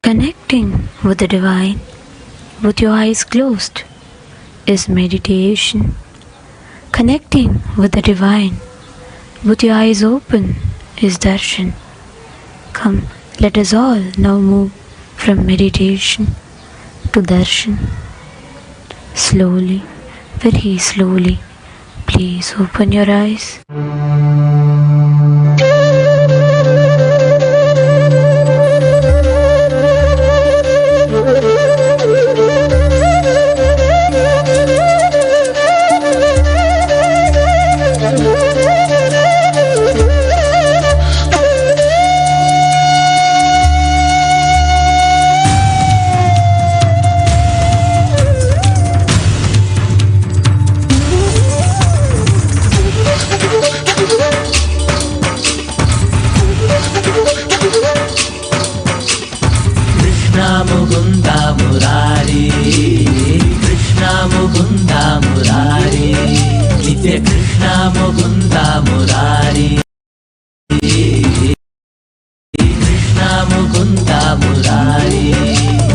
Connecting with the divine with your eyes closed is meditation. Connecting with the divine with your eyes open is darshan. Come, let us all now move from meditation to darshan. Slowly, very slowly, please open your eyes. Krishna Mukunda Murari, Krishna Mukunda Murari,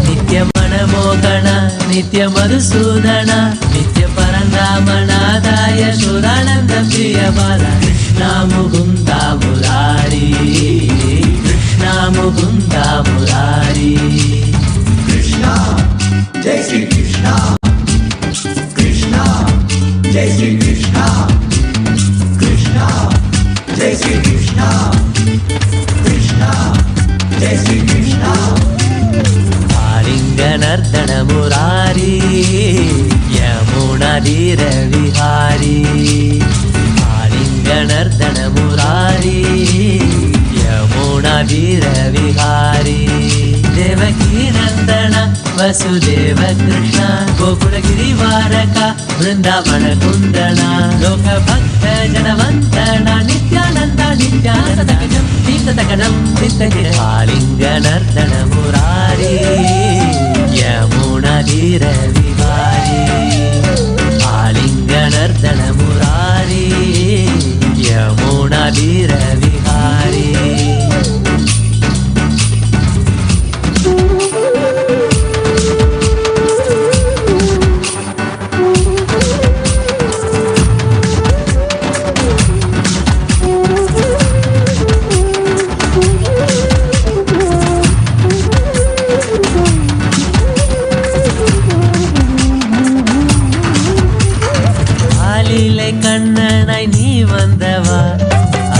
Nitya Manamogana, Nitya Madhusudana, Nitya Parandamana, Daya Sudananda Priyabala, Krishna Mukunda Murari, Krishna Mukunda Murari, Krishna, Jai Shri Krishna, Krishna, Jai Shri Krishna, Krishna, Jai Shri Krishna, Krishna, Jai Shri Krishna. Alinganardana Murari, Yamunadira Vihari. Alinganardana Murari, Yamunadira Vihari. Devaki Nandana Vasudeva Krishna, Gokula Girivaraka, Vrindavana Kundana, Loka Bhakta Janavantana, Nityananda Nityananda Takajam, Nitatakadam, Nitakira. Alinganardana Murari, Yamunadira Vihari. Alinganardana Murari, Yamunadira Vihari. கண்ணனாய் நீ வந்தவா,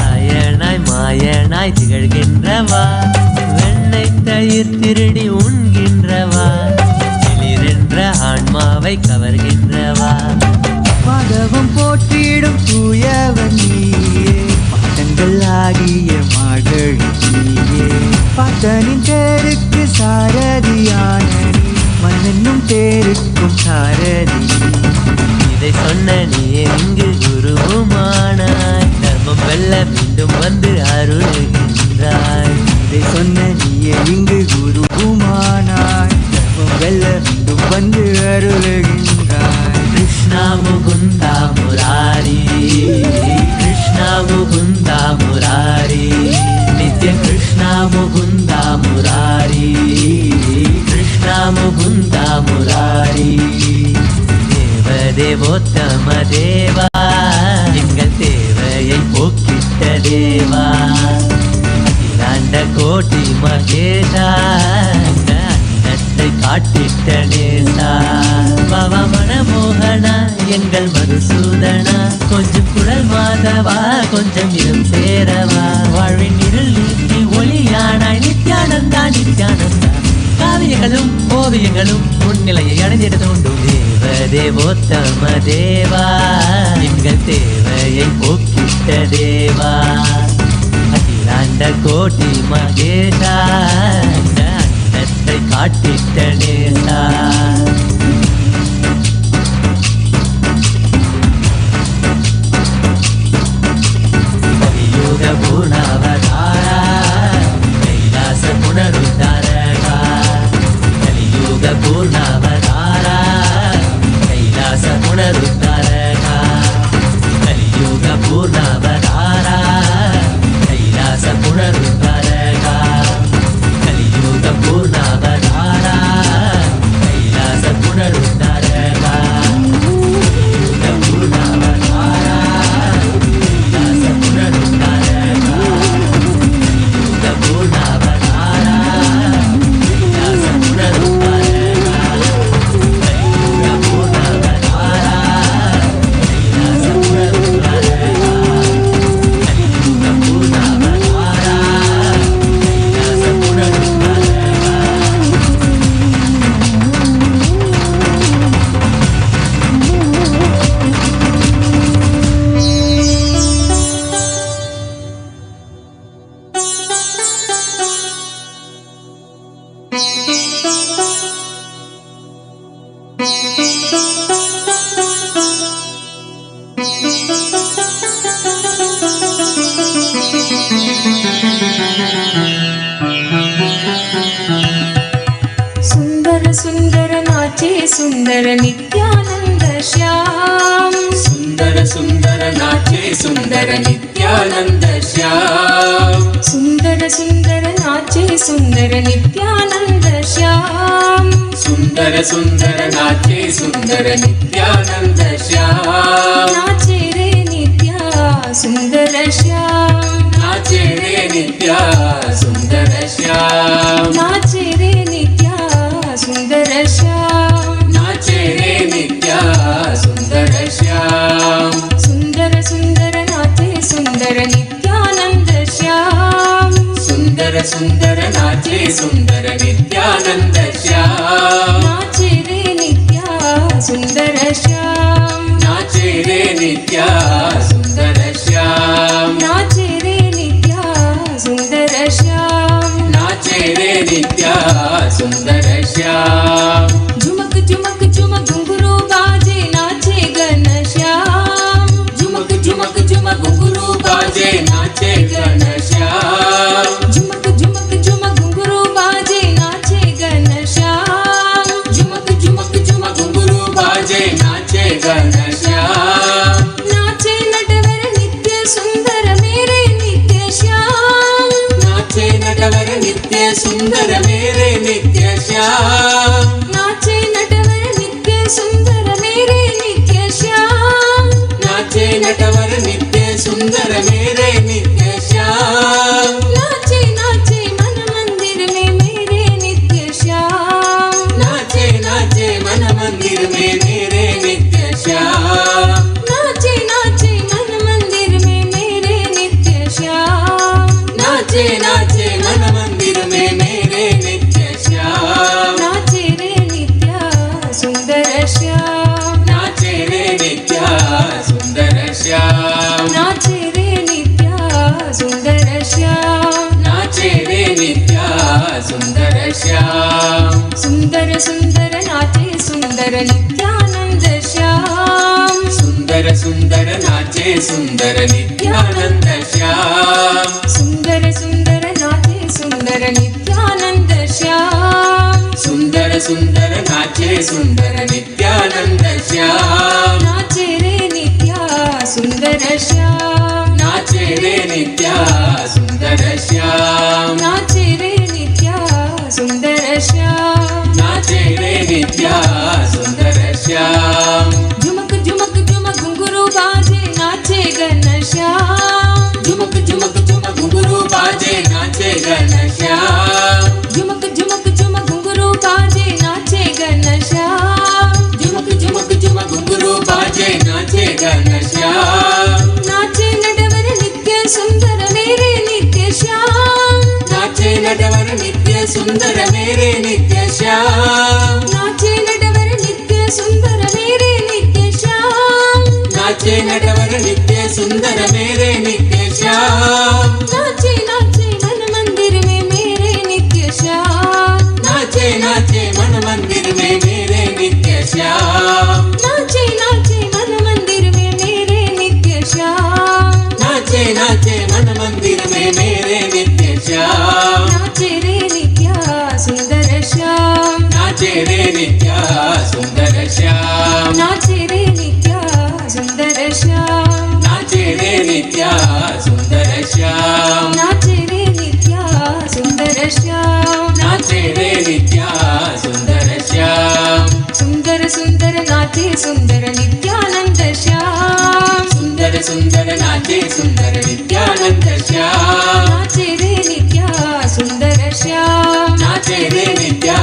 ஆயனாய் மாயனாய் திகழ்கின்றவா, வெண்ணை தயிர் திருடி உண்கின்றவா, எளிரென்ற ஆன்மாவை கவர்கின்றவா, மாதவம் போற்றிடும் தூயவன் நீயே, பாட்டங்கள் ஆகிய மார்கழி நீயே, பாட்டனின் தேருக்கு சாரதியான நீ, மன்னனும் தேருக்கும் சாரதி. இதை சொன்ன நீயே இங்கு குருவுமானாய், தர்மம் வெல்ல மீண்டும் வந்து அருளுகின்றாய். இதை சொன்ன நீயே இங்கு குருவுமானாய், தர்மம் வெல்ல மீண்டும் வந்து அருளுகின்றாய். கிருஷ்ணா முகுந்தா முராரி, கிருஷ்ணா முகுந்தா முராரி, நித்ய கிருஷ்ணா முகுந்தா முராரி, கிருஷ்ணா முகுந்தா முராரி. தேவோத்தம தேவா, எங்கள் தேவையை போக்கிட்ட தேவா, அகிலாண்ட கோட்டி மகேஷா, அன்னத்தை காட்டிட்ட நேசா, பவ மனமோகனா எங்கள் மதுசூதனா, கொஞ்சம் குழல் மாதவா, கொஞ்சம் இடம் சேரவா, வாழ்வின் இருள் நீக்கி ஒளியானாய் நித்யானந்தா நித்யானந்தா. காவியங்களும் ஓவியங்களும் முன்னிலையை அடைந்திட தோண்டும். தேவோத்தம தேவா, எங்கள் தேவையை போக்கிட்ட தேவா, அகிலாண்ட கோட்டி மகேஷா, அன்னத்தை காட்டிட்ட நேசா. கலியுக பூர்ணாவதாரா, கைலாச புனருத்தாரகா, கலியுக பூர்ணாவதாரா, கைலாச புனருத்தாரகா, கலியுக பூர்ணாவதாரா, கைலாச புனருத்தாரகா, கலியுக பூர்ணாவதாரா. सुंदर सुंदर नाचे सुंदर नित्यानंद श्याम सुंदर सुंदर नाचे सुंदर नित्यानंद श्याम सुंदर सुंदर नाचे सुंदर नित्यानंद श्याम सुंदर सुंदर नाचे सुंदर नित्यानंद श्याम नाचे रे नित्या सुंदर श्याम नाचे रे नित्या सुंदर श्याम नाचे रे नित्या सुंदर श्याम नाचे रे नित्या सुंदर श्याम सुंदर सुंदर नाचे सुंदर नित्यानंद श्याम सुंदर सुंदर नाचे सुंदर नित्यानंद श्याम नाचे रे नित्या सुंदर श्याम नाचे रे नित्या सुंदर श्याम नाचे रे नित्या सुंदर श्याम नाचे रे नित्या सुंदर श्याम झुमक झुमक झुमक घुंघरू बाजे नाचे घन श्याम झुमक झुमक झुमक घुंघरू बाजे नाचे घन श्याम झुमक झुमक झुमक घुंघरू बाजे नाचे घन श्याम झुमक झुमक झुमक घुंघरू बाजे नाचे घन श्याम नाचे नटवर नित्य सुंदर मेरे नित्य श्याम नाचे नटवर नित्य सुंदर मेरे नित्य श्याम नाचे नटवर नित्य सुंदर मेरे नित्य श्याम नाचे नटवर नित्य सुंदर मेरे नित्य श्याम नाचे नाचे मन मंदिर में मेरे नित्य श्याम नाचे नाचे मन मंदिर में मेरे नित्य श्याम नाचे नाचे मन मंदिर में मेरे नित्य श्याम नाचे नाचे मन मंदिर में मेरे नित्य श्याम नाचे रे नित्या सुंदर श्याम नाचे रे नित्या सुंदर श्याम नाचे रे नित्या सुंदर श्याम नाचे रे नित्या सुंदर श्याम सुंदर सुंदर नाचे सुंदर नित्यानंद श्याम सुंदर सुंदर नाचे सुंदर नित्यानंद श्याम सुंदर सुंदर नाचे सुंदर नित्यानंद श्याम सुंदर सुंदर नाचे सुंदर नित्यानंद श्याम नाचे रे नित्या सुंदर श्याम नाचे रे नित्या सुंदर श्याम नाचे रे नित्या सुंदर श्याम नाचे रे नित्या सुंदर श्याम झुमक झुमक झुमक घुंघरू बाजे नाचे घन श्याम झुमक झुमक झुमक घुंघरू बाजे नाचे घन श्याम झुमक झुमक झुमक घुंघरू बाजे नाचे घन श्याम झुमक झुमक झुमक घुंघरू बाजे नाचे घन श्याम नाचे नटवर नित्य सुंदर मेरे नित्य श्याम नाचे नटवर नित्य सुंदर मेरे नित्य श्याम नाचे नटवर नित्य सुंदर मेरे नित्य श्याम नाचे नटवर नित्य सुंदर मेरे नित्य श्याम नाचे नाचे मन मंदिर में मेरे नित्य श्याम नाचे नाचे मन मंदिर में मेरे नित्य श्याम नाचे नाचे मन मंदिर में मेरे नित्य श्याम नाचे नाचे मन मंदिर में मेरे नित्य श्याम नाचे रे नित्या सुंदर श्याम नाचे रे नित्या सुंदर श्याम नाचे रे नित्या सुंदर श्याम नाचे रे नित्या सुंदर श्याम नाचे रे नित्या सुंदर श्याम नाचे रे नित्या सुंदर श्याम सुंदर सुंदर नाचे सुंदर नित्यानंद श्याम सुंदर सुंदर नाचे सुंदर नित्यानंद श्याम नाचे रे नित्या सुंदर श्याम नाचे रे नित्या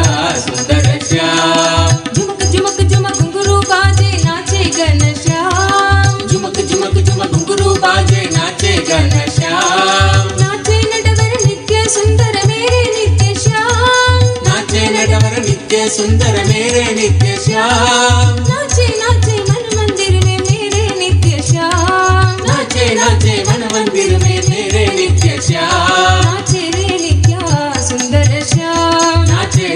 सुंदर श्याम झुमक झुमक झुमक घुंघरू बाजे नाचे घन श्याम झुमक झुमक झुमक घुंघरू बाजे नाचे घन श्याम नाचे नटवर नित्य सुंदर मेरे नित्य श्याम नाचे नटवर नित्य सुंदर मेरे नित्य श्याम नाचे नाचे मन मंदिर में मेरे नित्य श्याम नाचे नाचे मन मंदिर में मेरे नित्य श्याम नाचे रे नित्या सुंदर श्याम नाचे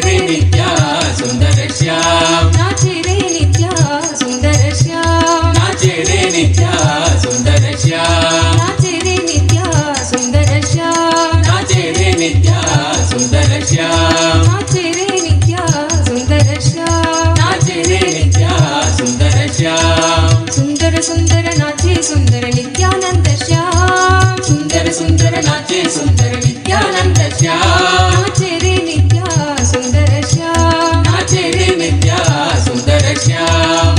नित्या सुन्दर श्याम नाचे रे नित्या सुन्दर श्याम नाचे रे नित्या सुन्दर श्याम सुन्दर सुन्दर नाचे सुन्दर नित्यानन्द श्याम सुन्दर सुन्दर नाचे सुन्दर नित्यानन्द श्याम नाचे रे नित्या सुन्दर श्याम नाचे रे नित्या सुन्दर श्याम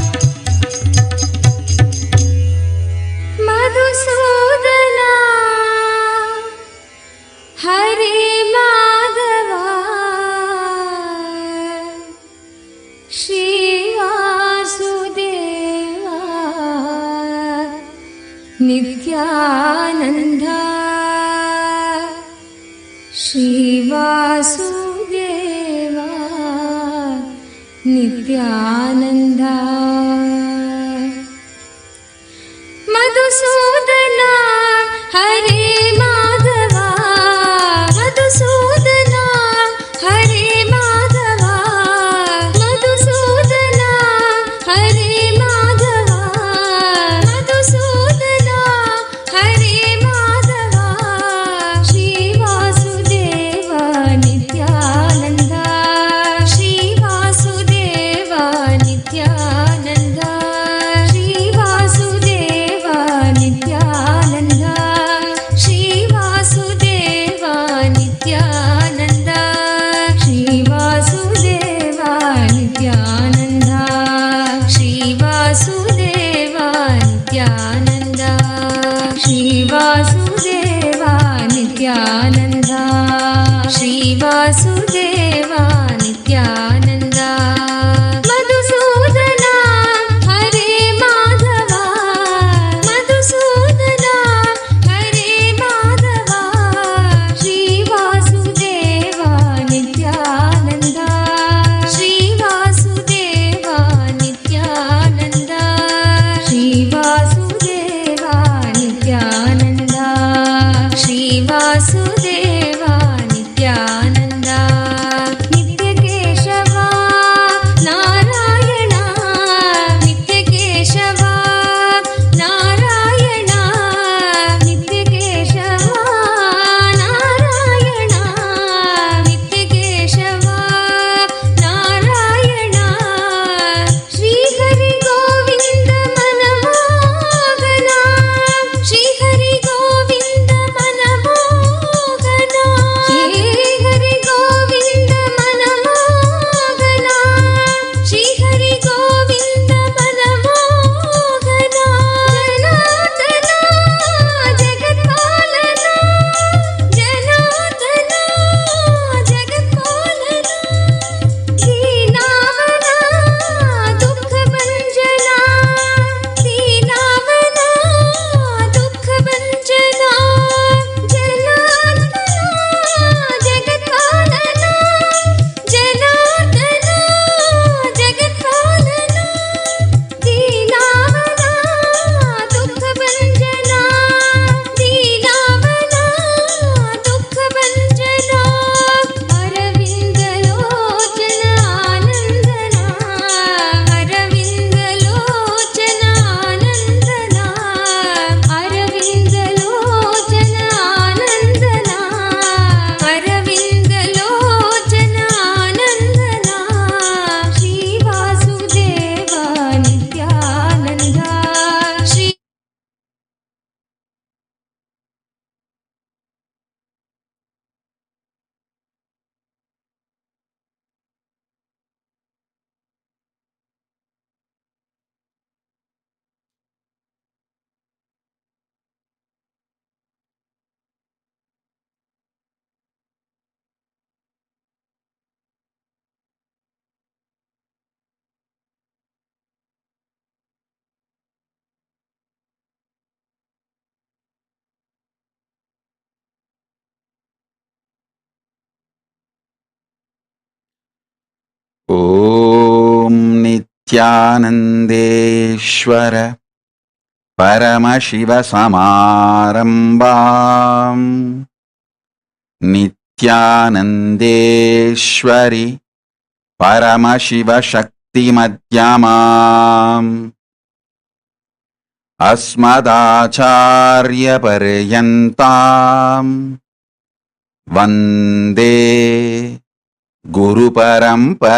मधुसूदना हरे माधवा श्रीवासुदेवा नित्यानन्दा श्रीवासुदेवा नित्यानन्दा मधुसूदना हरे माधवा मधुसूदना हरे माधवा मधुसूदना हरे माधवा मधुसूदना हरे माधवा श्रीवासुदेवा नित्यानन्दा श्रीवासुदेवा नित्यानन्दा श्रीवासुदेवा नित्यानन्दा श्रीवासुदेवा नित्यानन्दा श्रीवासुदेवा नित्यानन्दा श्रीवासुदेवा नित्यानन्दा श्रीवासुदेवा नित्यानन्दा श्रीवासुदेवा नित्यानन्दा मधुसूदना हरे माधवा मधुसूदना हरे माधवा श्रीवासुदेवा नित्यानन्दा श्रीवासुदेवा नित्यानन्दा श्रीवासुदेवा नित्यानन्दा श्रीवासुदेवा नित्यानन्दा नित्यकेशवा नारायण नित्यकेशवा नारायण नित्यकेशवा नारायण नित्यकेशवा नारायण श्रीहरि गोविन्द मनमोहना श्रीहरि गोविन्द मनमोहना श्रीहरि गोविन्द मनमोहना श्रीहरि गोविन्द मनमोहना जनार्दना जगत्पालना जनार्दना जगत्पालना दीनावना दुःखभञ्जना दीनावना दुःखभञ्जना जनार्दना जगत्पालना जनार्दना जगत्पालना दीनावना दुःखभञ्जना दीनावना दुःखभञ्जना अरविन्दलोचन आनन्दना अरविन्दलोचन आनन्दना अरविन्दलोचन आनन्दना अरविन्दलोचन आनन्दना श्रीवासुदेवा नित्यानन्दा श्री ॐ नित्यानन्देश्वर परमशिवसमारम्भाम् नित्यानन्देश्वरि परमशिवशक्तिमध्यमाम् अस्मदाचार्यपर्यन्ताम् Vande Guru Paramparam.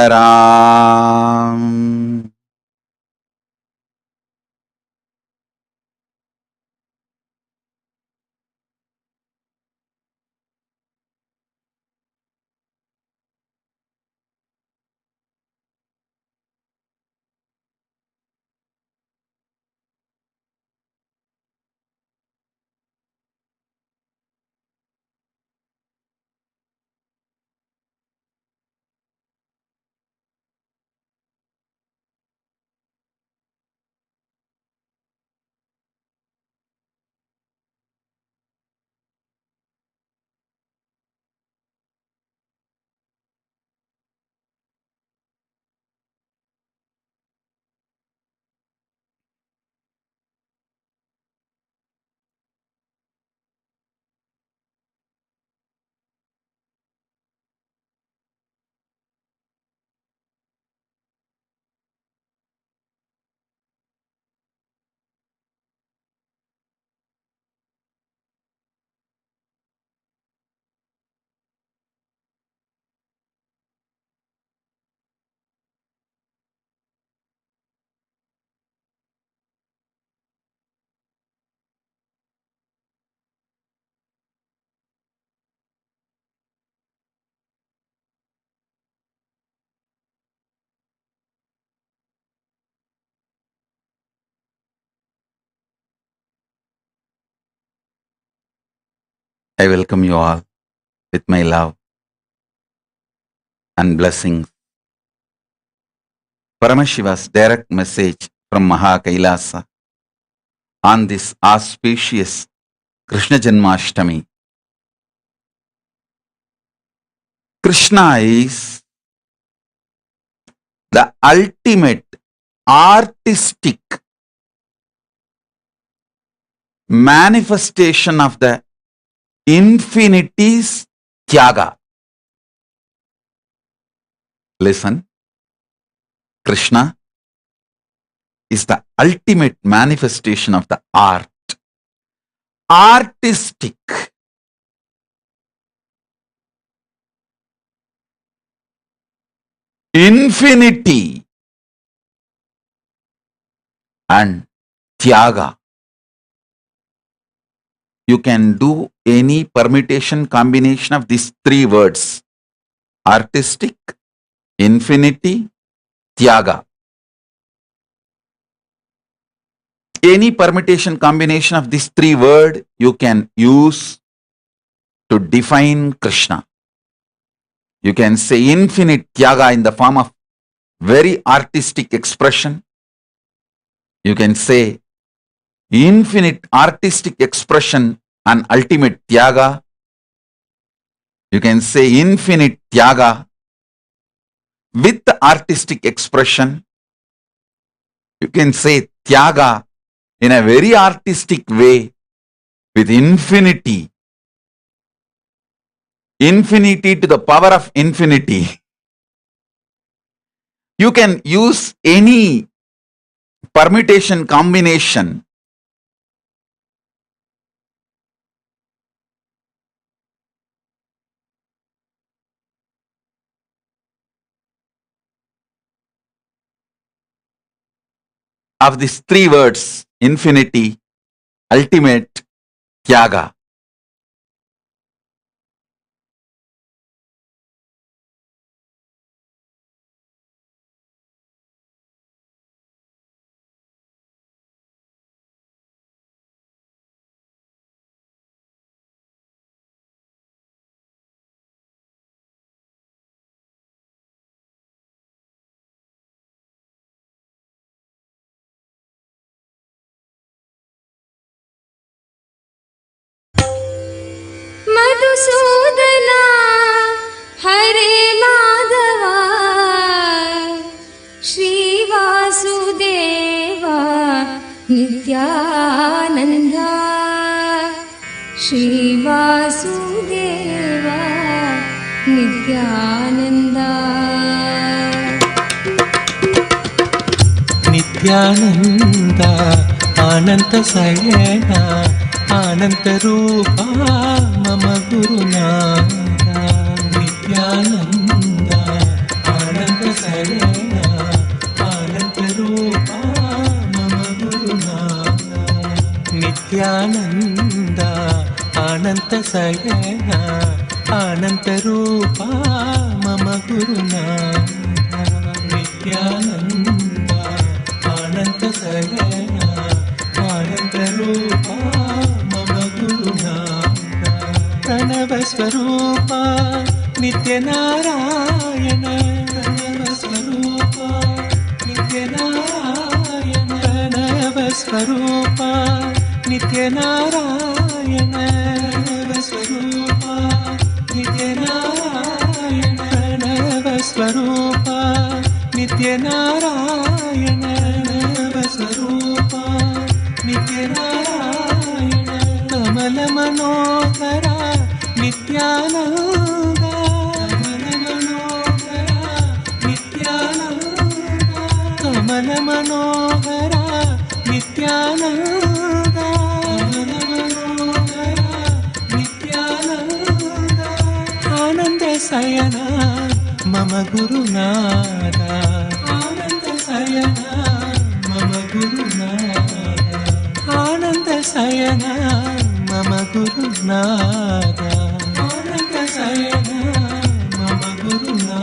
I welcome you all with my love and blessings. Paramashiva's direct message from Maha Kailasa on this auspicious Krishna Janmashtami. Krishna is the ultimate artistic manifestation of the infinity's tyaga. Listen, Krishna is the ultimate manifestation of the art. Artistic. Infinity and tyaga. You can do any permutation combination of these three words. Artistic, infinity, tyaga. Any permutation combination of these three words you can use to define Krishna. You can say infinite tyaga in the form of very artistic expression. You can say infinite artistic expression and ultimate tyaga. You can say infinite tyaga with the artistic expression. You can say tyaga in a very artistic way with infinity. Infinity to the power of infinity. You can use any permutation combination of these three words, infinity, ultimate, tyaga. Madhusudana हरे माधवा श्रीवासुदेवा नित्यानन्दा श्रीवासुदेवा नित्यानन्दा नित्यानन्द अनंत शयना अनंत रूपा मम गुरुना నిత్యానంద ఆనంద శయన ఆనంద రూప మమ గురునాథ నిత్యానంద ఆనంద శయన ఆనంద రూప మమ గురునాథ నిత్యానంద ఆనంద శయన ఆనంద రూప మమ గురునాథ ప్రణవ స్వరూప నిత్య నారాయణ ప్రణవ స్వరూప నిత్య నారాయణ ప్రణవ స్వరూప నిత్య నారాయణ ప్రణవ స్వరూప నిత్య నారాయణ ప్రణవ స్వరూప నిత్య నారాయణ ప్రణవ స్వరూప నిత్య నారాయణ కమల మనోహర నిత్యానంద కమల మనోహర నిత్యానంద నిత్యానంద ఆనంద శయన మమ గురునాథ ఆనంద శయన మమ గురునాథ ఆనంద శయన మమ గురునాథ ఆనంద శయన మమ Gurunatha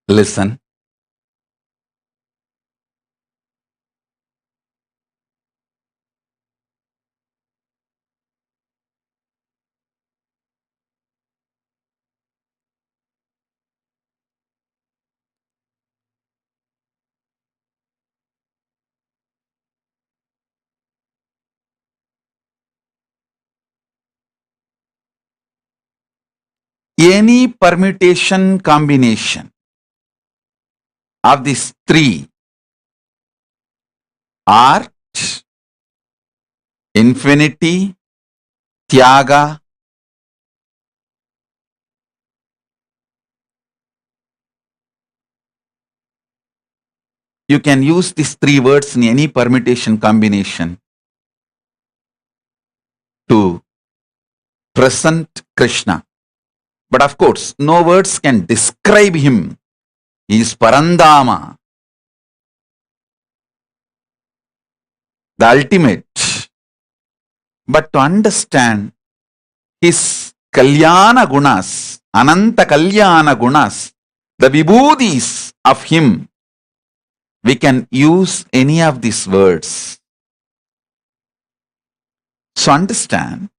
Listen. Any permutation combination of these three: art, infinity, tyaga, you can use these three words in any permutation combination to present Krishna. But of course, no words can describe him. He is Parandama, the ultimate. But to understand his Kalyana Gunas, Ananta Kalyana Gunas, the Vibhudis of him, we can use any of these words. So understand,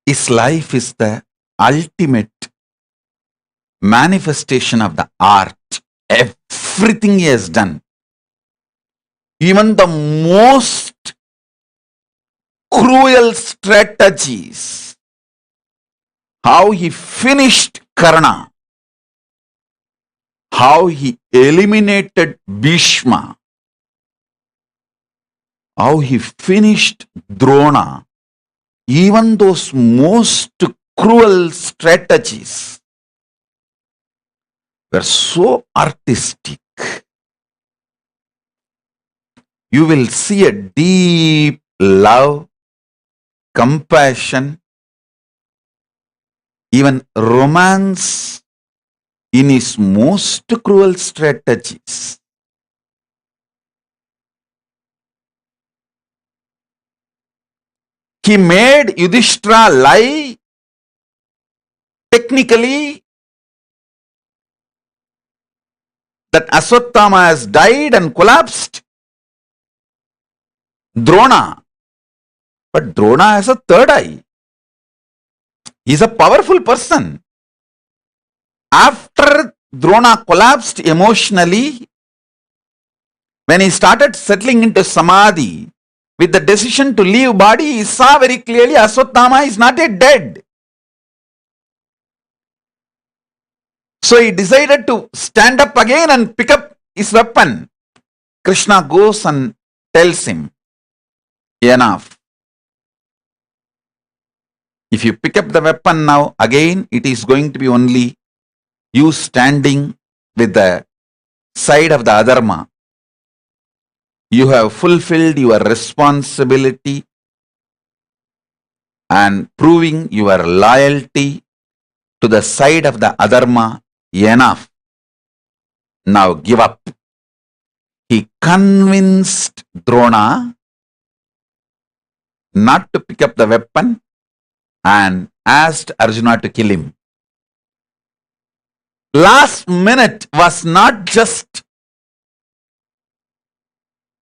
his life is the ultimate manifestation of the art. Everything he has done, even the most cruel strategies, how he finished Karna, how he eliminated Bhishma, how he finished Drona, even those most cruel strategies were so artistic. You will see a deep love, compassion, even romance in his most cruel strategies. He made Yudhishthira lie technically that Aswathama has died and collapsed. Drona. But Drona has a third eye. He's a powerful person. After Drona collapsed emotionally, when he started settling into samadhi with the decision to leave body, he saw very clearly Aswathama is not yet dead. So he decided to stand up again and pick up his weapon. Krishna goes and tells him, enough. If you pick up the weapon now, again it is going to be only you standing with the side of the adharma. You have fulfilled your responsibility and proving your loyalty to the side of the adharma. Enough. Now give up. He convinced Drona not to pick up the weapon and asked Arjuna to kill him. Last minute was not just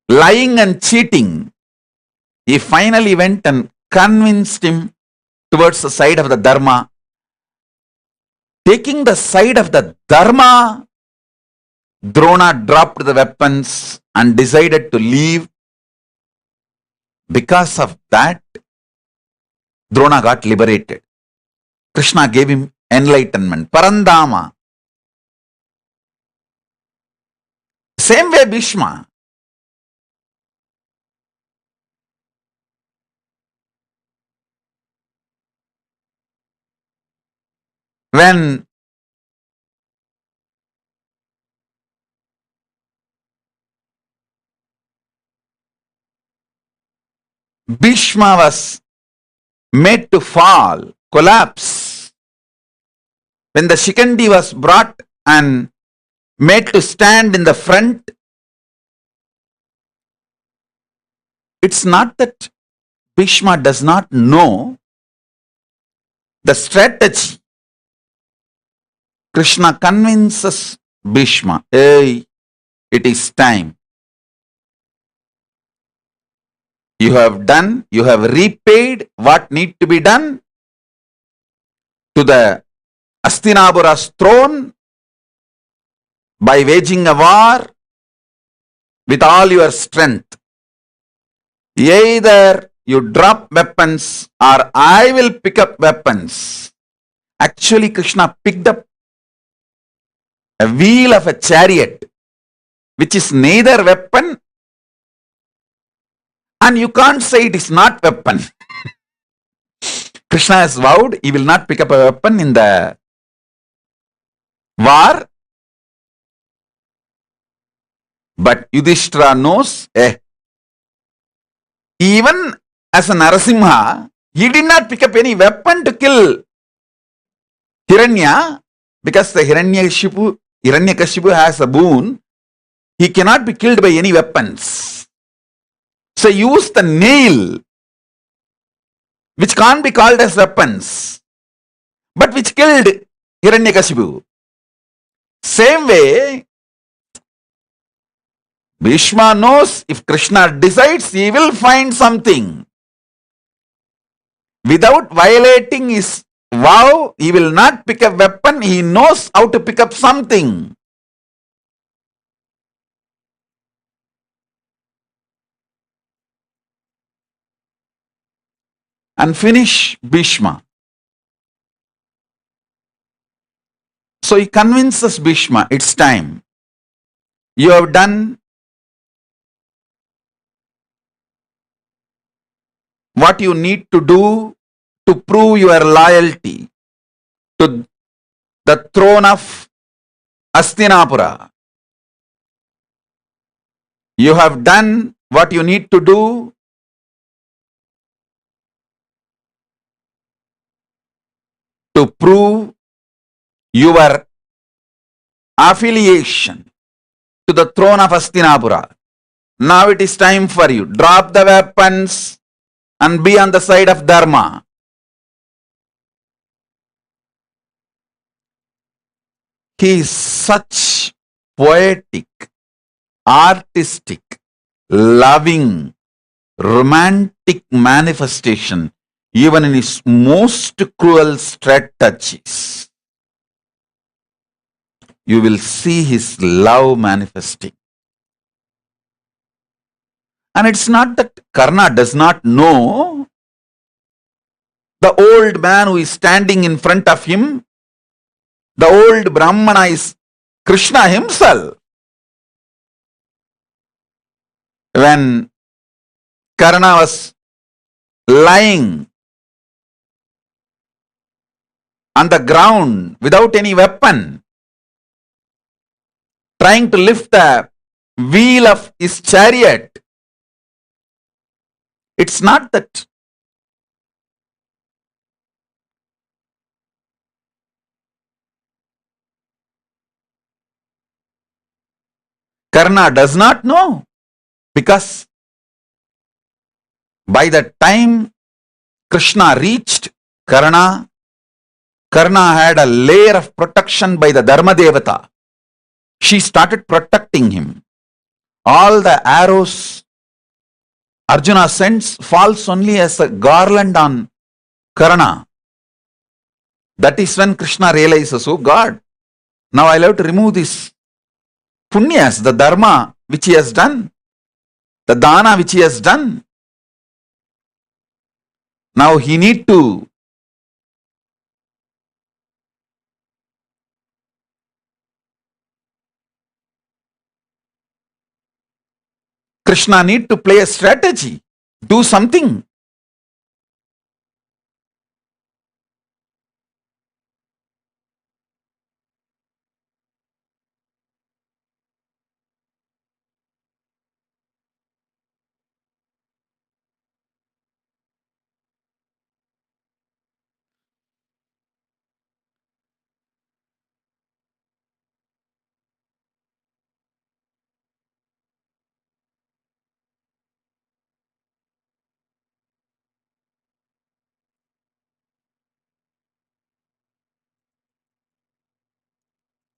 lying and cheating. He finally went and convinced him towards the side of the dharma. Taking the side of the dharma, Drona dropped the weapons and decided to leave. Because of that, Drona got liberated. Krishna gave him enlightenment, Parandama. Same way Bhishma. When Bhishma was made to fall, collapse, when the Shikandi was brought and made to stand in the front, it's not that Bhishma does not know the strategy. Krishna convinces Bhishma, hey, it is time. You have done, you have repaid what need to be done to the Hastinapura's throne by waging a war with all your strength. Either you drop weapons or I will pick up weapons. Actually, Krishna picked up a wheel of a chariot, which is neither weapon and you can't say it is not weapon. Krishna has vowed he will not pick up a weapon in the war. But Yudhishthira knows, even as a Narasimha, he did not pick up any weapon to kill Hiranya, because the Hiranyakashipu has a boon. He cannot be killed by any weapons. So use the nail, which can't be called as weapons, but which killed Hiranyakashipu. Same way, Bhishma knows if Krishna decides, he will find something. Without violating his vow, he will not pick up weapon. He knows how to pick up something. And finish Bhishma. So he convinces Bhishma, it's time. You have done what you need to do to prove your loyalty to the throne of Hastinapura. You have done what you need to do to prove your affiliation to the throne of Hastinapura. Now it is time for you. Drop the weapons and be on the side of Dharma. He is such poetic, artistic, loving, romantic manifestation, even in his most cruel strategies. You will see his love manifesting. And it's not that Karna does not know the old man who is standing in front of him. The old Brahmana is Krishna himself. When Karna was lying on the ground without any weapon, trying to lift the wheel of his chariot, it's not that Karna does not know, because by the time Krishna reached Karna had a layer of protection by the Dharma Devata. She started protecting him. All the arrows Arjuna sends falls only as a garland on Karna. That is when Krishna realizes, oh God, now I'll have to remove this punyas, the dharma which he has done, the dana which he has done. Now he need to Krishna need to play a strategy, do something.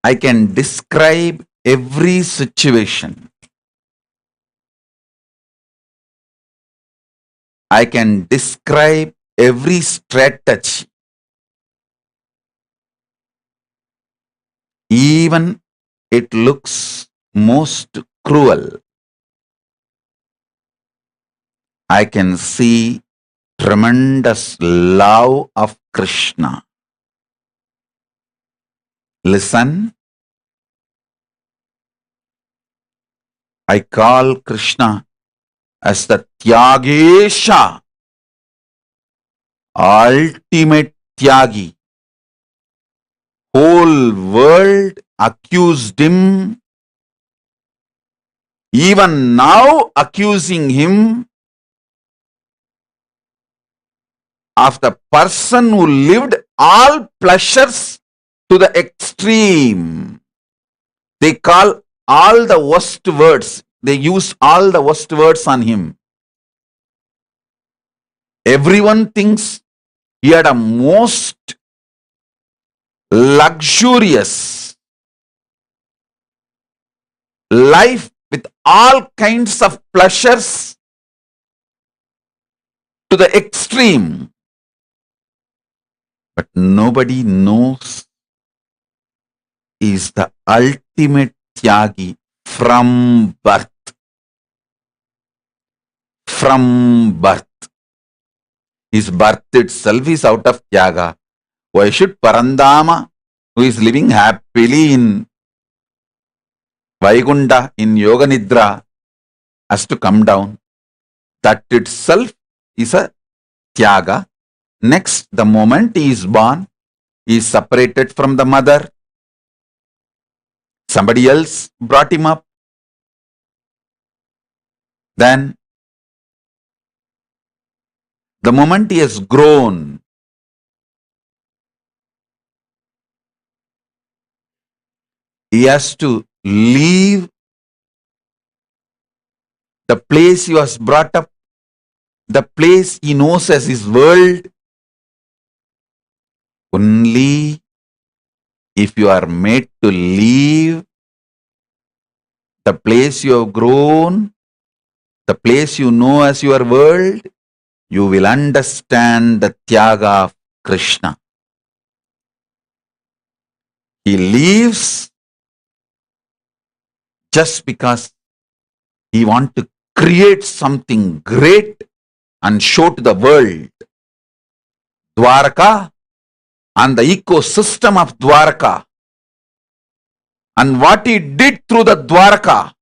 I can describe every situation. I can describe every strategy. Even it looks most cruel. I can see tremendous love of Krishna. Listen, I call Krishna as the Tyagesha, ultimate Tyagi. Whole world accused him, even now accusing him of the person who lived all pleasures to the extreme. They call all the worst words. They use all the worst words on him. Everyone thinks he had a most luxurious life with all kinds of pleasures to the extreme. But nobody knows he is the ultimate Tyagi from birth. From birth. His birth itself is out of Tyaga. Why should Parandama, who is living happily in Vaikunta, in Yoga Nidra, has to come down? That itself is a Tyaga. Next, the moment he is born, he is separated from the mother. Somebody else brought him up. Then, the moment he has grown, he has to leave the place he was brought up the place he knows as his world, only if you are made to leave the place you have grown, the place you know as your world, you will understand the Tyaga of Krishna. He leaves just because he wants to create something great and show to the world. Dwarka and the ecosystem of Dwarka and what he did through the Dwarka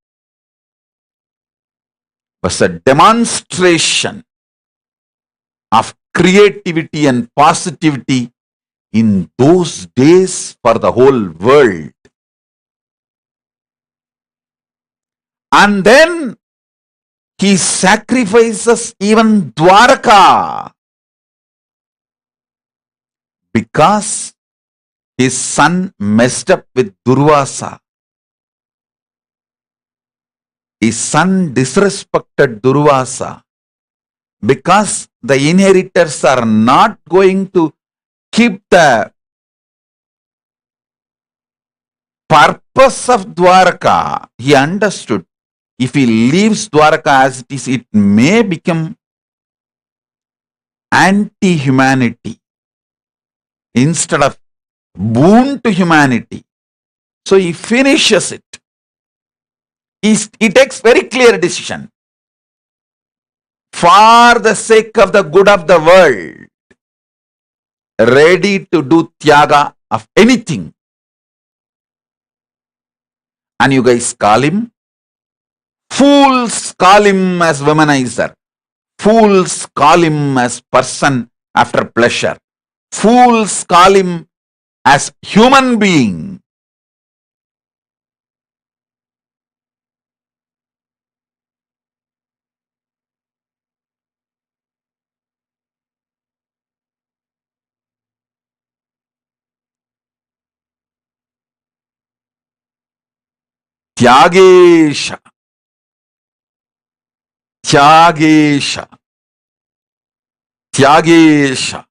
was a demonstration of creativity and positivity in those days for the whole world. And then he sacrifices even Dwarka because his son messed up with Durvasa. His son disrespected Durvasa because the inheritors are not going to keep the purpose of Dwarka. He understood if he leaves Dwarka as it is, it may become anti-humanity instead of boon to humanity. So he finishes it. He takes very clear decision. For the sake of the good of the world, ready to do Tyaga of anything. And you guys call him? Fools call him as womanizer. Fools call him as person after pleasure. Fools call him as human being. Tyagesha. Tyagesha. Tyagesha.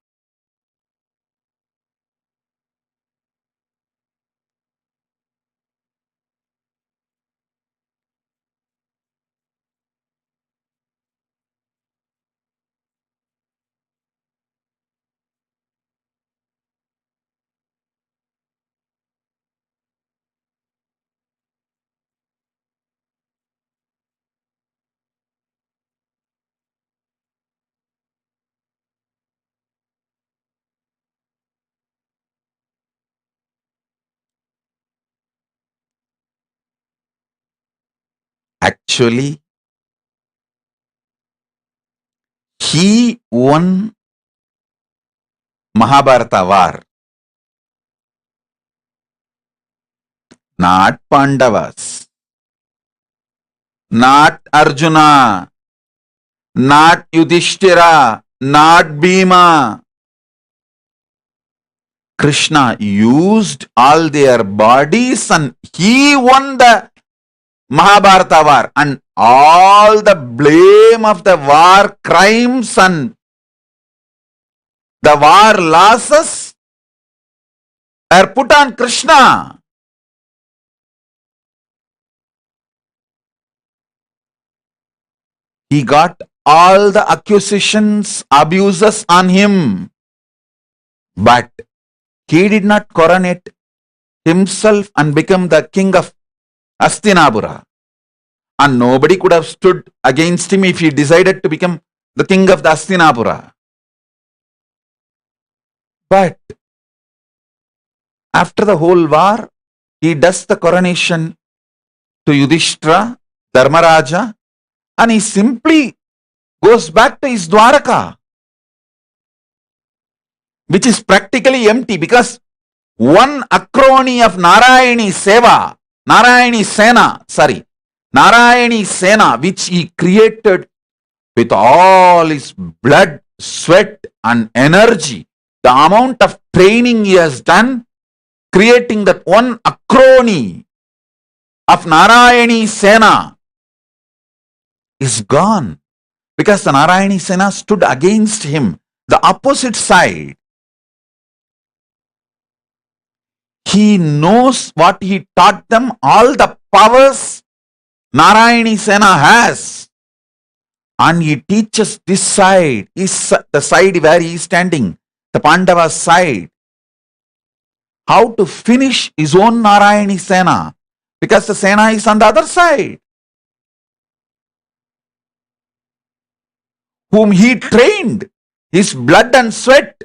Actually, he won Mahabharata war, not Pandavas, not Arjuna, not Yudhishthira, not Bhima. Krishna used all their bodies and he won the Mahabharata war, and all the blame of the war crimes and the war losses are put on Krishna. He got all the accusations, abuses on him, but he did not coronate himself and become the king of Hastinapura. And nobody could have stood against him if he decided to become the king of the Hastinapura. But after the whole war, he does the coronation to Yudhishthira, Dharmaraja, and he simply goes back to his Dwaraka, which is practically empty because one acrony of Narayani Sena, which he created with all his blood, sweat and energy, the amount of training he has done, creating that one acrony of Narayani Sena is gone. Because the Narayani Sena stood against him, the opposite side. He knows what he taught them, all the powers Narayani Sena has. And he teaches this side, is the side where he is standing, the Pandava side, how to finish his own Narayani Sena, because the Sena is on the other side, whom he trained, his blood and sweat,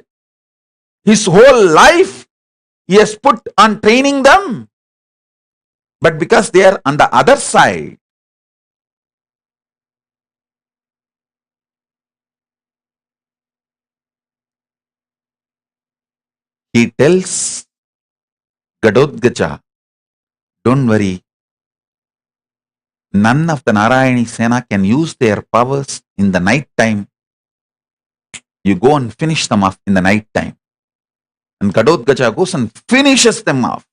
his whole life he has put on training them. But because they are on the other side, he tells Gadodgaja, don't worry, none of the Narayani Sena can use their powers in the night time. You go and finish them off in the night time. And Gadodgaja goes and finishes them off.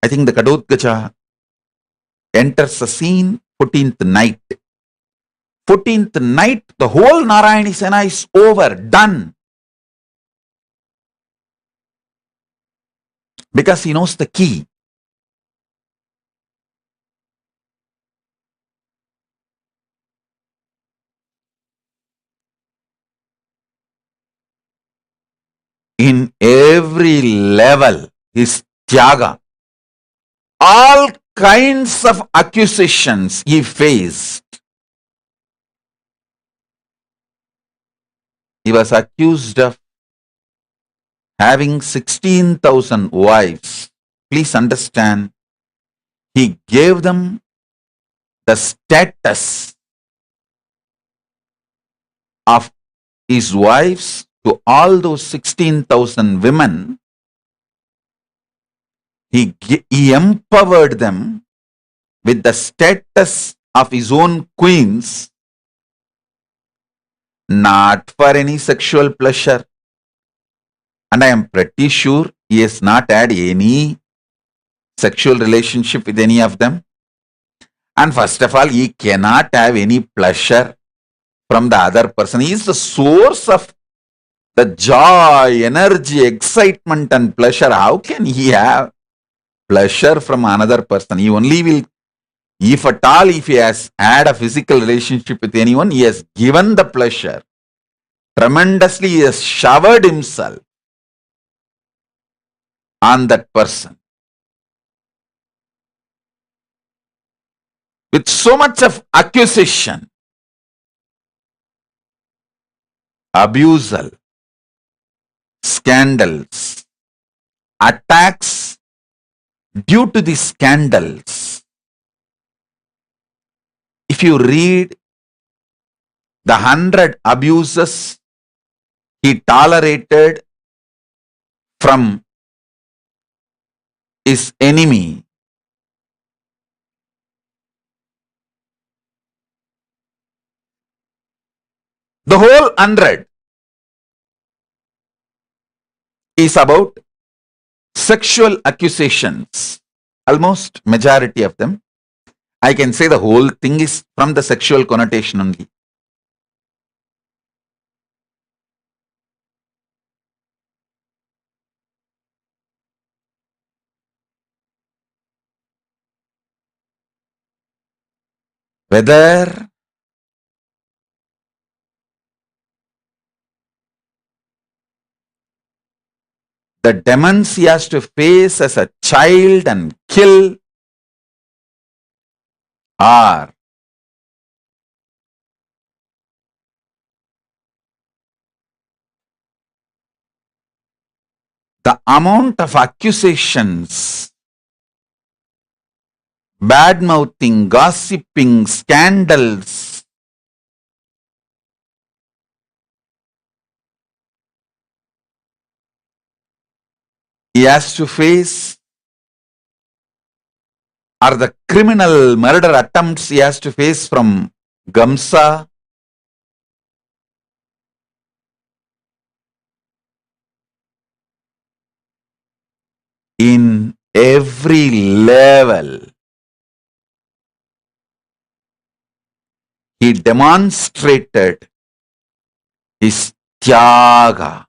I think the Gadodgaja enters the scene 14th night. 14th night, the whole Narayani Sena is over, done. Because he knows the key. In every level, his tyaga, all kinds of accusations he faced. He was accused of having 16,000 wives. Please understand, he gave them the status of his wives to all those 16,000 women. He empowered them with the status of his own queens, not for any sexual pleasure. And I am pretty sure he has not had any sexual relationship with any of them. And first of all, he cannot have any pleasure from the other person. He is the source of the joy, energy, excitement and pleasure. How can he have pleasure from another person? He only will, if at all, if he has had a physical relationship with anyone, he has given the pleasure. Tremendously, he has showered himself on that person with so much of accusation, abusal, scandals, attacks due to the scandals. If you read the 100 abuses he tolerated from his enemy, the whole 100 is about sexual accusations. Almost majority of them. I can say the whole thing is from the sexual connotation only. Whether the demons he has to face as a child and kill, or the amount of accusations, bad mouthing, gossiping, scandals, he has to face, or the criminal murder attempts he has to face from Gamsa, in every level, he demonstrated his tyaga.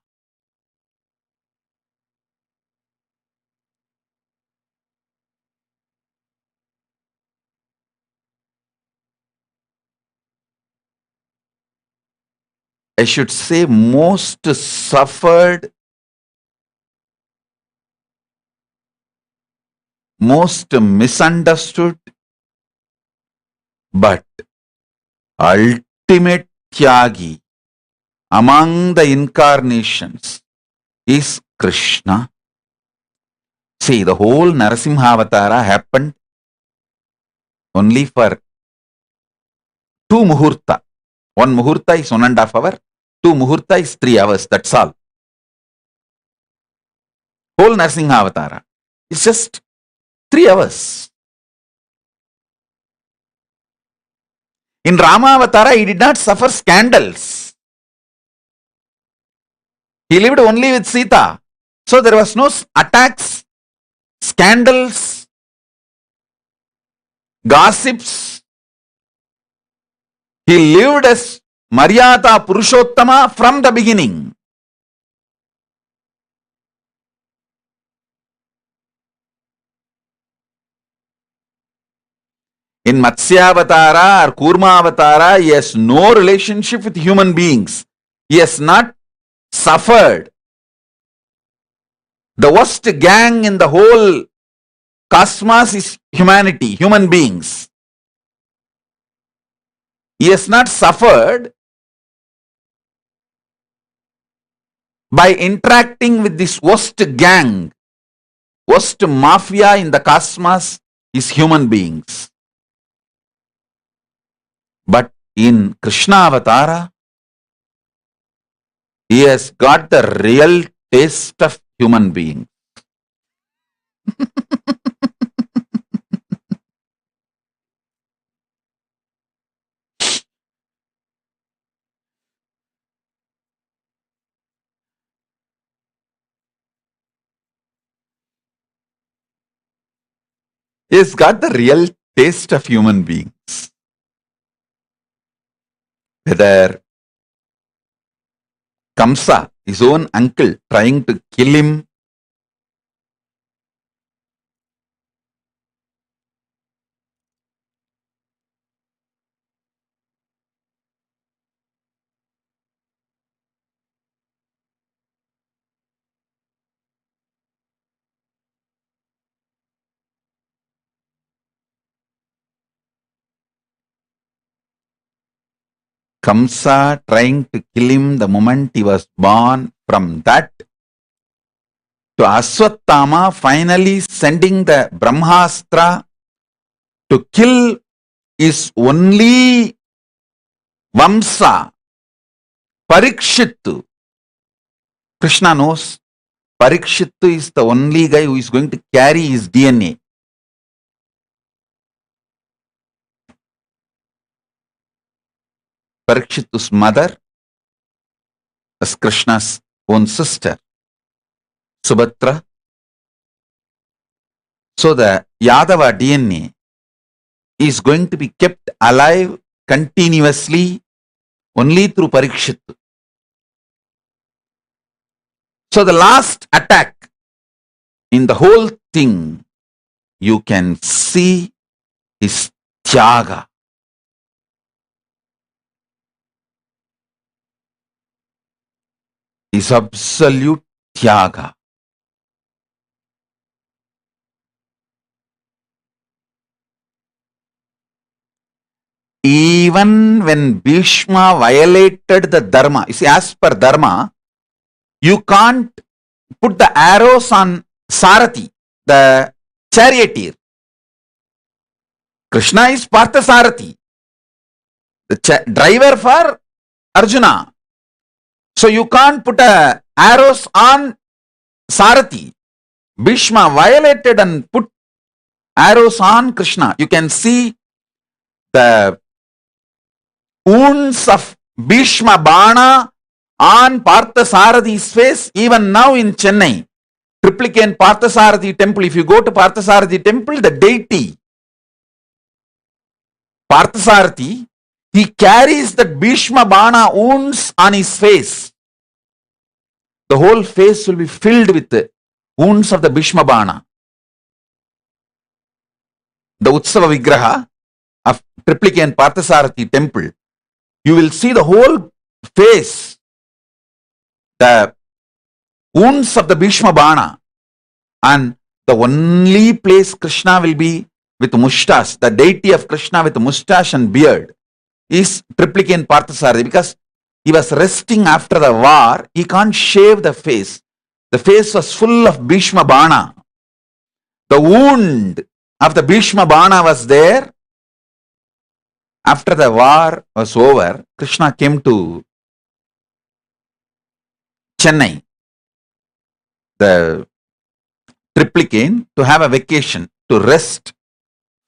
I should say most suffered, most misunderstood, but ultimate tyagi among the incarnations is Krishna. See, the whole Narasimha Avatara happened only for 2 muhurta. 1 muhurta is 1.5 hours. 2 muhurta is 3 hours. That's all. Whole Narasimha Avatara is just 3 hours. In Rama Avatara, he did not suffer scandals. He lived only with Sita. So there was no attacks, scandals, gossips. He lived as Maryata Purushottama from the beginning. In Matsyavatara or Kurma Avatara, he has no relationship with human beings. He has not suffered. The worst gang in the whole cosmos is humanity, human beings. He has not suffered by interacting with this worst gang, worst mafia in the cosmos is human beings. But in Krishna Avatara, he has got the real taste of human being. He has got the real taste of human beings. Whether Kamsa, his own uncle, trying to kill him, Kamsa trying to kill him the moment he was born, from that to Aswattama finally sending the Brahmastra to kill his only Vamsa, Parikshittu. Krishna knows Parikshittu is the only guy who is going to carry his DNA. Parikshittu's mother was Krishna's own sister, Subhatra. So the Yadava DNA is going to be kept alive continuously only through Parikshittu. So the last attack in the whole thing, you can see his tyaga. His absolute tyaga. Even when Bhishma violated the dharma, you see, as per dharma, you can't put the arrows on Sarathi, the charioteer. Krishna is Parthasarathi, the driver for Arjuna. So you can't put arrows on Sarathi. Bhishma violated and put arrows on Krishna. You can see the wounds of Bhishma Bana on Parthasarathhi's face even now in Chennai. Triplicane Parthasarathi temple. If you go to Parthasarathi temple, the deity Parthasarathi He carries that Bhishma Bana wounds on his face. The whole face will be filled with the wounds of the Bhishma Bana. The Utsava Vigraha of Triplicane Parthasarathi temple, you will see the whole face, the wounds of the Bhishma Bana, and the only place Krishna will be with mustache, the deity of Krishna with mustache and beard, is Triplicane Parthasarathi, because he was resting after the war. He can't shave the face. The face was full of Bhishma Bana. The wound of the Bhishma Bana was there. After the war was over, Krishna came to Chennai, the Triplicane, to have a vacation, to rest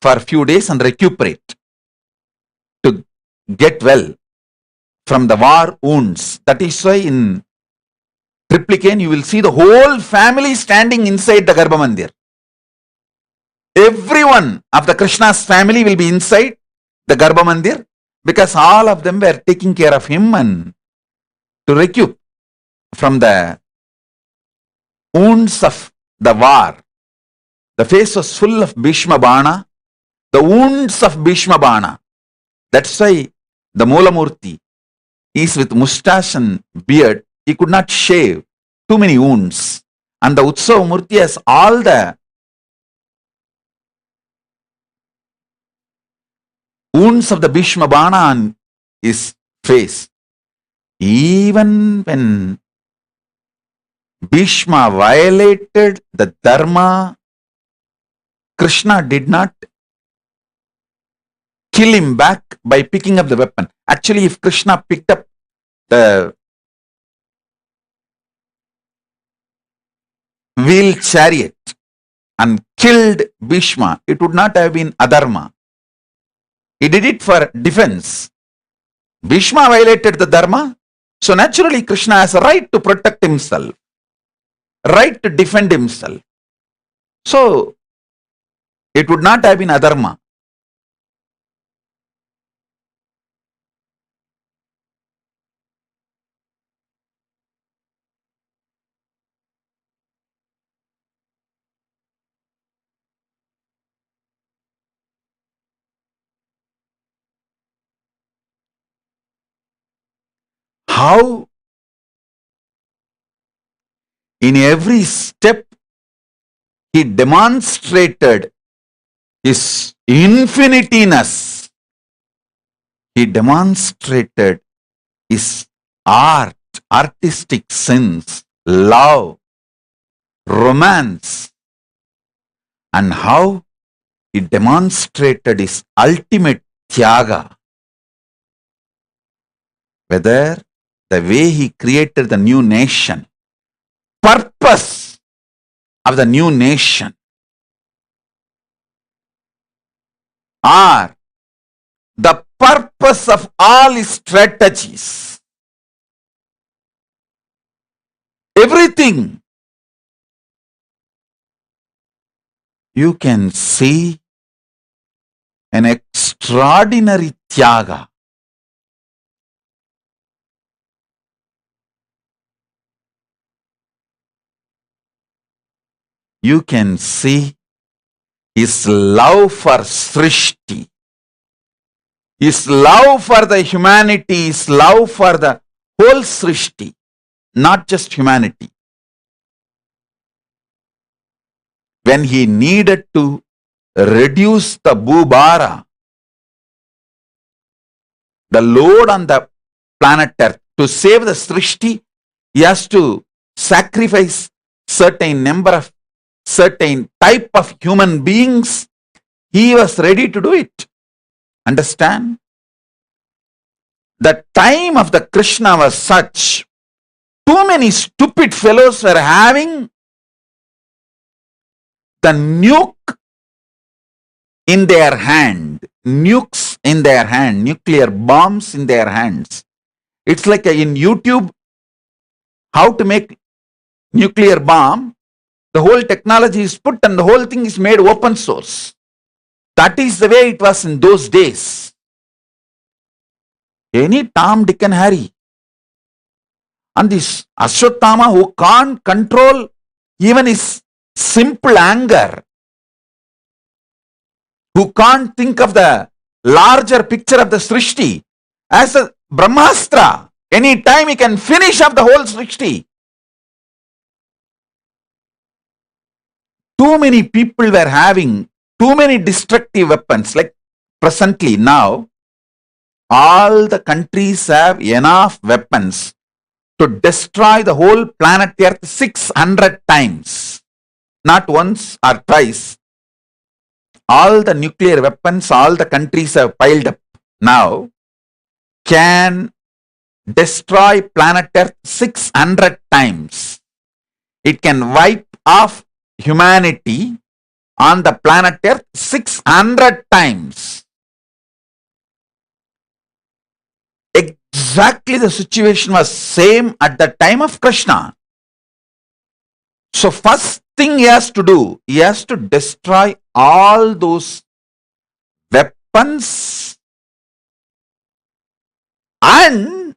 for a few days and recuperate, to get well from the war wounds. That is why in Triplicane you will see the whole family standing inside the Garbha Mandir. Everyone of the Krishna's family will be inside the Garbha Mandir, because all of them were taking care of him and to recoup from the wounds of the war. The face was full of Bhishma Bana, the wounds of Bhishma Bana. That's why the Moolamurti is with mustache and beard. He could not shave, too many wounds. And the Utsava Murti has all the wounds of the Bhishma Bana on his face. Even when Bhishma violated the Dharma, Krishna did not kill him back by picking up the weapon. Actually, if Krishna picked up the wheeled chariot and killed Bhishma, it would not have been adharma. He did it for defense. Bhishma violated the dharma, so naturally Krishna has a right to protect himself, right to defend himself. So it would not have been adharma. How in every step he demonstrated his infiniteness. He demonstrated his art, artistic sense, love, romance, and how he demonstrated his ultimate tyaga. Whether the way he created the new nation, purpose of the new nation, or the purpose of all his strategies, everything, you can see an extraordinary tyaga. You can see his love for Srishti, his love for the humanity, his love for the whole Srishti, not just humanity. When he needed to reduce the Bhubara, the load on the planet Earth, to save the Srishti, he has to sacrifice certain type of human beings. He was ready to do it. Understand? The time of the Krishna was such, too many stupid fellows were having the nuke in their hand, nukes in their hand, nuclear bombs in their hands. It's like in YouTube, how to make nuclear bomb. The whole technology is put and the whole thing is made open source. That is the way it was in those days. Any Tom, Dick and Harry. And this Ashwatthama who can't control even his simple anger, who can't think of the larger picture of the Srishti as a Brahmastra. Any time he can finish up the whole Srishti. Too many people were having too many destructive weapons. Like presently now, all the countries have enough weapons to destroy the whole planet Earth 600 times. Not once or twice. All the nuclear weapons all the countries have piled up now can destroy planet Earth 600 times. It can wipe off humanity on the planet Earth 600 times. Exactly the situation was same at the time of Krishna. So first thing he has to do, he has to destroy all those weapons and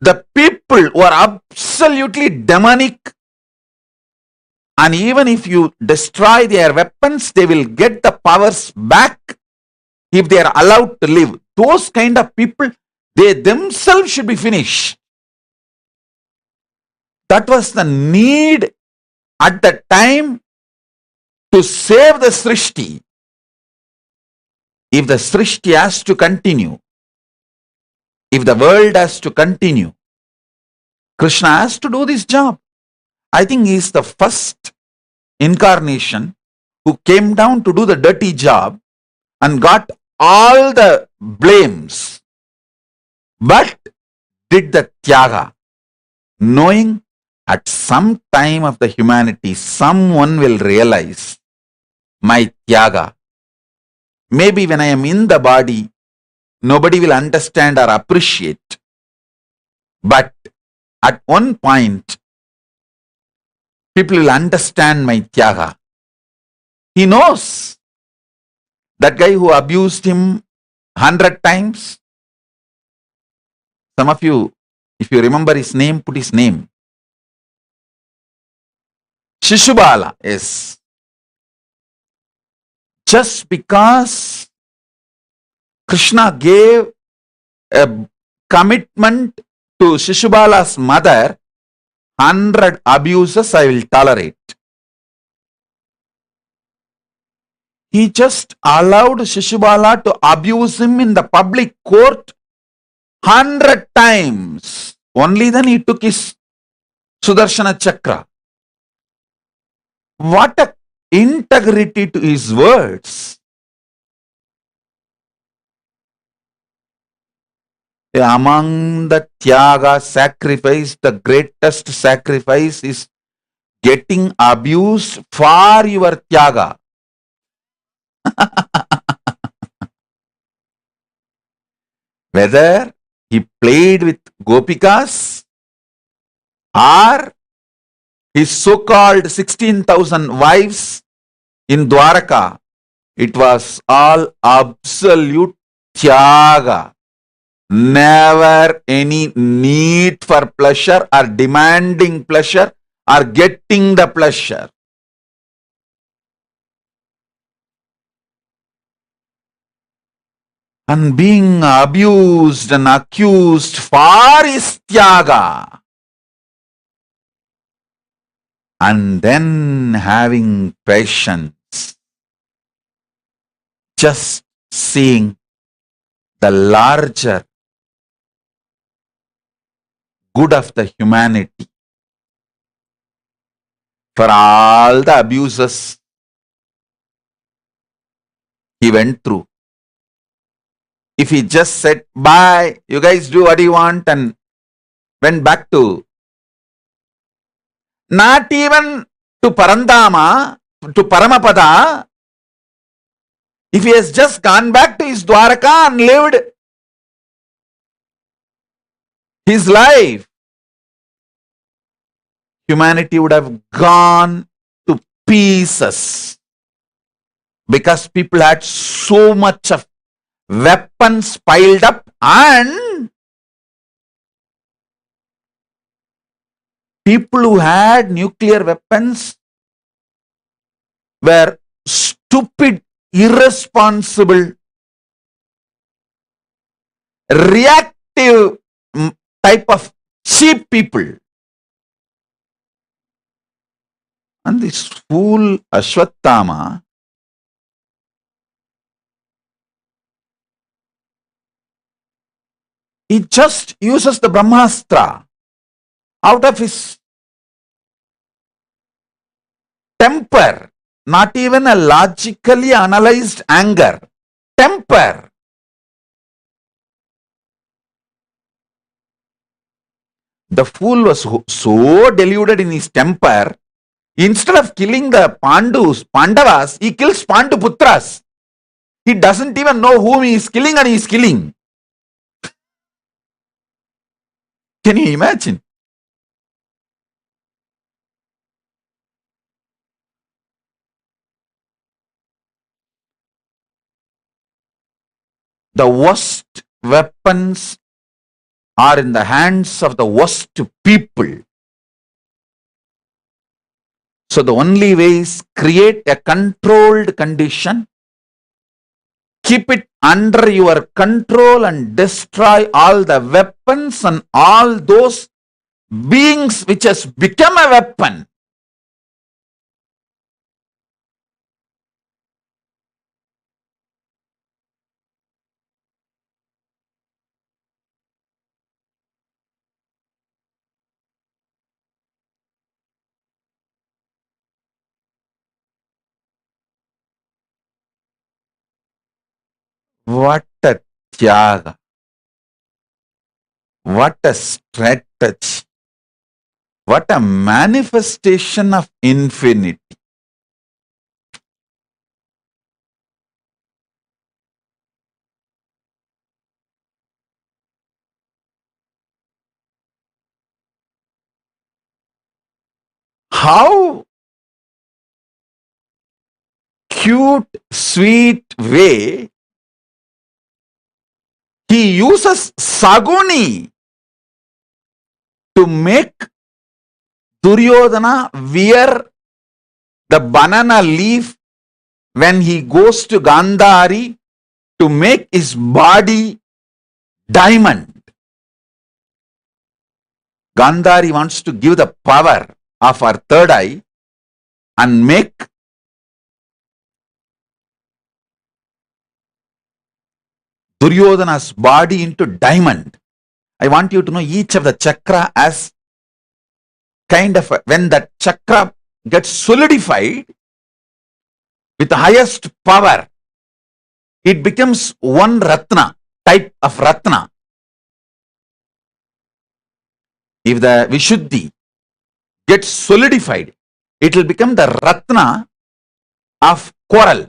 the people who are absolutely demonic, and even if you destroy their weapons, they will get the powers back if they are allowed to live. Those kind of people, they themselves should be finished. That was the need at the time to save the Srishti. If the Srishti has to continue, if the world has to continue, Krishna has to do this job. I think he is the first incarnation who came down to do the dirty job and got all the blames, but did the tyaga, knowing at some time of the humanity, someone will realize my tyaga. Maybe when I am in the body, nobody will understand or appreciate. But at one point, people will understand my tyaga. He knows. That guy who abused him 100 times. Some of you, if you remember his name, put his name. Shishubala, yes. Just because Krishna gave a commitment to Shishubala's mother, 100 abuses I will tolerate. He just allowed Shishubala to abuse him in the public court 100 times. Only then he took his Sudarshana Chakra. What a integrity to his words. Among the tyaga sacrifice, the greatest sacrifice is getting abused for your tyaga. Whether he played with gopikas or his so-called 16,000 wives in Dwaraka, it was all absolute tyaga. Never any need for pleasure or demanding pleasure or getting the pleasure. And being abused and accused for his tyaga. And then having patience. Just seeing the larger good of the humanity. For all the abuses he went through. If he just said, bye, you guys do what you want, and went back to, not even to Parandama, to Paramapada, if he has just gone back to his Dwaraka and lived his life, humanity would have gone to pieces, because people had so much of weapons piled up And people who had nuclear weapons were stupid, irresponsible, reactive type of cheap people. And this fool Ashwatthama, he just uses the Brahmastra out of his temper, not even a logically analyzed anger. Temper. The fool was so deluded in his temper, instead of killing the Pandavas, he kills Panduputras. He doesn't even know whom he is killing and he is killing. Can you imagine? The worst weapons are in the hands of the worst people. So the only way is create a controlled condition, keep it under your control and destroy all the weapons and all those beings which has become a weapon. What a tyaga. What a strategy. What a manifestation of infinity. How cute, sweet way he uses Saguni to make Duryodhana wear the banana leaf when he goes to Gandhari to make his body diamond. Gandhari wants to give the power of her third eye and make Duryodhana's body into diamond. I want you to know each of the chakra as kind of when that chakra gets solidified with the highest power, it becomes one ratna, type of ratna. If the Vishuddhi gets solidified, it will become the ratna of coral.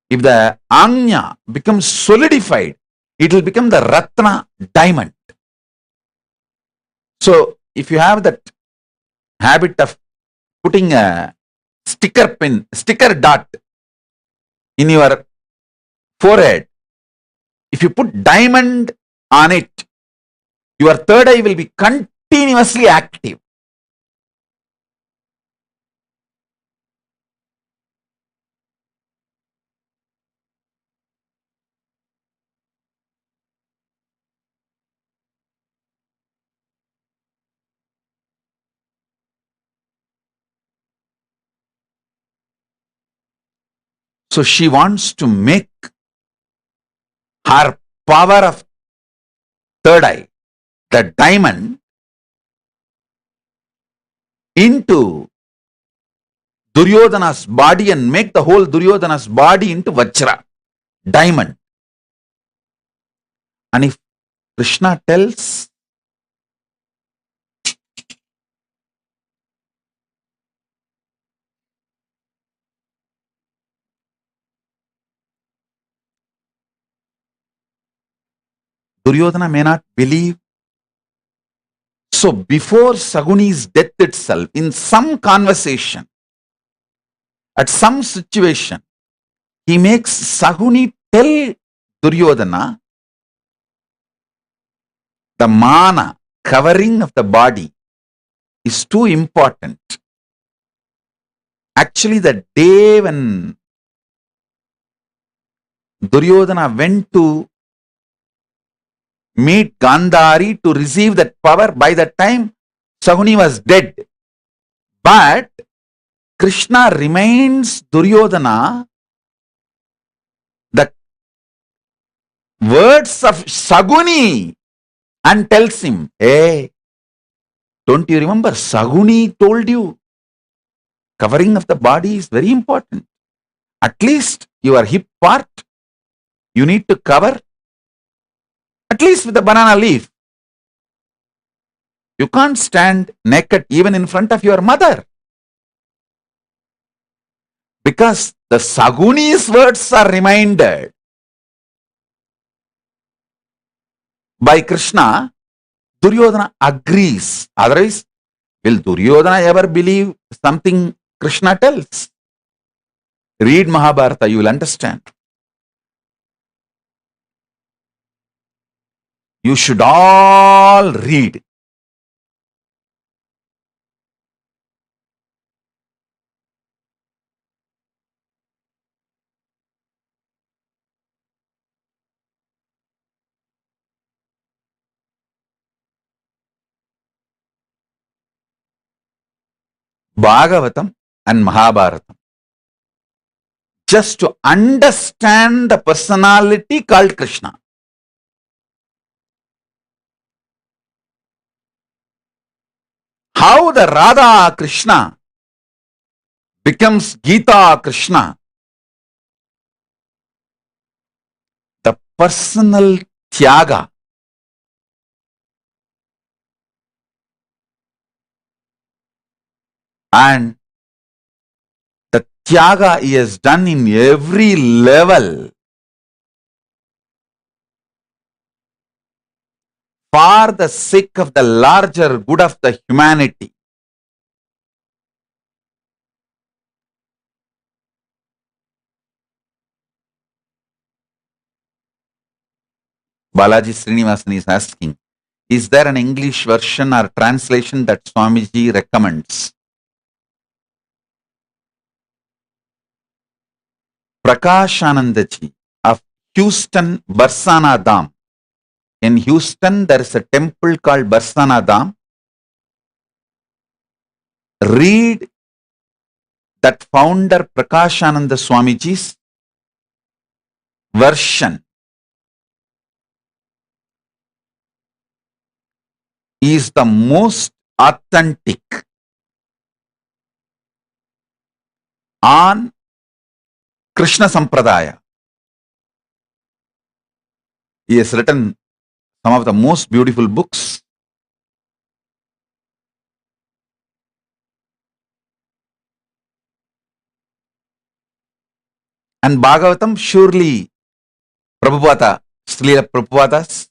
If the Anya becomes solidified, it will become the ratna diamond. So, if you have that habit of putting a sticker dot in your forehead, if you put diamond on it, your third eye will be continuously active. So she wants to make her power of third eye, the diamond, into Duryodhana's body and make the whole Duryodhana's body into Vajra, diamond. And if Krishna tells, Duryodhana may not believe. So before Saguni's death itself, in some conversation, at some situation, he makes Saguni tell Duryodhana, the mana, covering of the body, is too important. Actually, the day when Duryodhana went to meet Gandhari to receive that power, by that time Saguni was dead. But Krishna reminds Duryodhana the words of Saguni and tells him, hey, don't you remember Saguni told you covering of the body is very important. At least your hip part you need to cover, at least with a banana leaf. You can't stand naked even in front of your mother. Because the Saguni's words are reminded by Krishna, Duryodhana agrees. Otherwise, will Duryodhana ever believe something Krishna tells? Read Mahabharata, you will understand. You should all read. Bhagavatam and Mahabharatam, just to understand the personality called Krishna. How the Radha Krishna becomes Gita Krishna. The personal tyaga. And the tyaga he has done in every level for the sake of the larger good of the humanity. Balaji Srinivasan is asking, is there an English version or translation that Swamiji recommends? Prakashanandaji of Houston, Barsana Dham. In Houston, there is a temple called Barsana Dham. Read that founder Prakashananda Swamiji's version. Is the most authentic on Krishna Sampradaya. He has written some of the most beautiful books. And Bhagavatam, surely Prabhupada, Srila Prabhupada's.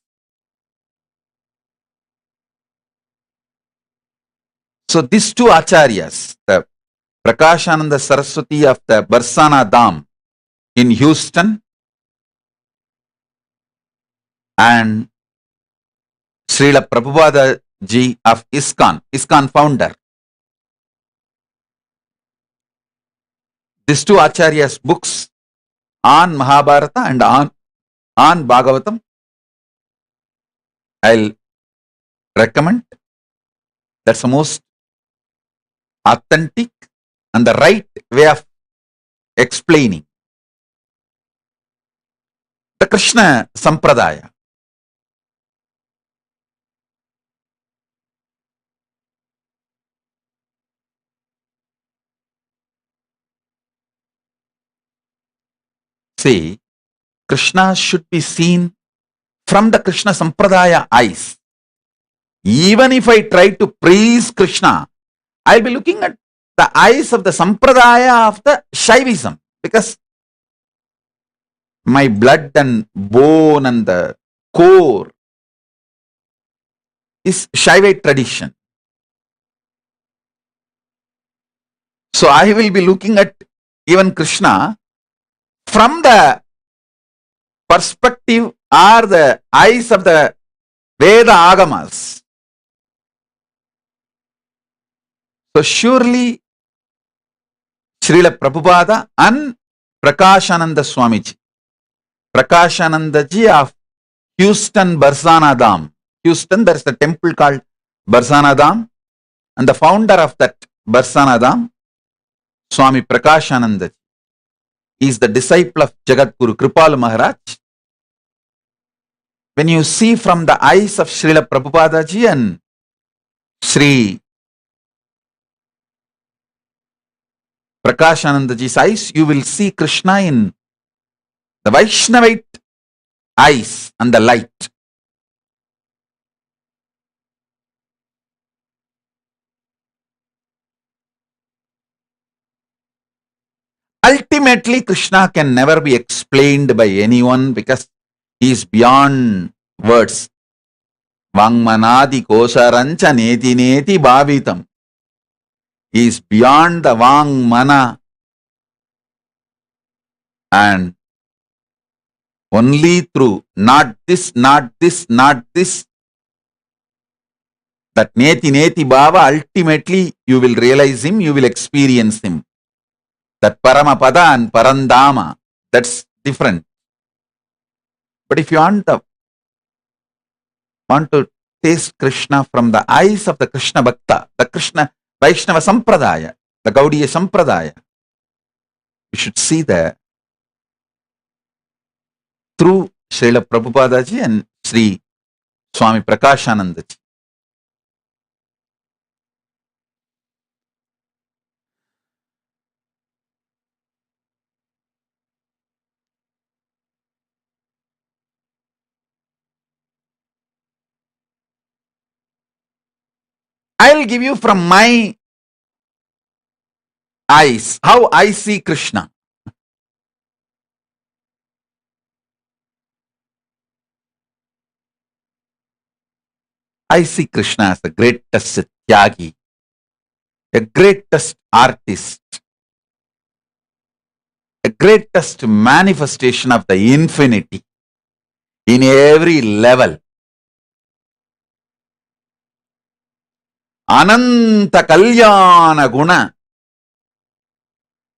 So these two acharyas, the Prakashananda Saraswati of the Barsana Dham in Houston and Srila Prabhupada ji of ISKCON founder. These two acharyas' books on Mahabharata and on Bhagavatam, I'll recommend. That's the most authentic and the right way of explaining the Krishna Sampradaya. See, Krishna should be seen from the Krishna Sampradaya eyes. Even if I try to praise Krishna, I'll be looking at the eyes of the Sampradaya of the Shaivism, because my blood and bone and the core is Shaivite tradition. So I will be looking at even Krishna from the perspective or the eyes of the Veda Agamas. So surely Srila Prabhupada and Prakashananda Swamiji. Prakashananda ji of Houston, Barsana Dham. Houston, there is a temple called Barsana Dham, and the founder of that Barsana Dham, Swami Prakashananda ji, is the disciple of Jagat Guru Kripal Maharaj. When you see from the eyes of Srila Prabhupada ji and Sri Prakashananda ji's eyes, you will see Krishna in the Vaishnavite eyes and the light. Ultimately, Krishna can never be explained by anyone because he is beyond words. Vangmanadi kosarancha neti neti bhavitam. He is beyond the Vangmana, and only through not this, not this, not this, that neti neti bhava, ultimately you will realize him, you will experience him. That Paramapada and Parandama, that's different. But if you want to taste Krishna from the eyes of the Krishna Bhakta, the Krishna Vaishnava Sampradaya, the Gaudiya Sampradaya, you should see that through Srila Prabhupada ji and Sri Swami Prakashananda ji. I'll give you from my eyes how I see Krishna. I see Krishna as the greatest Tyagi, a greatest artist, a greatest manifestation of the infinity in every level. Ananta Kalyana Guna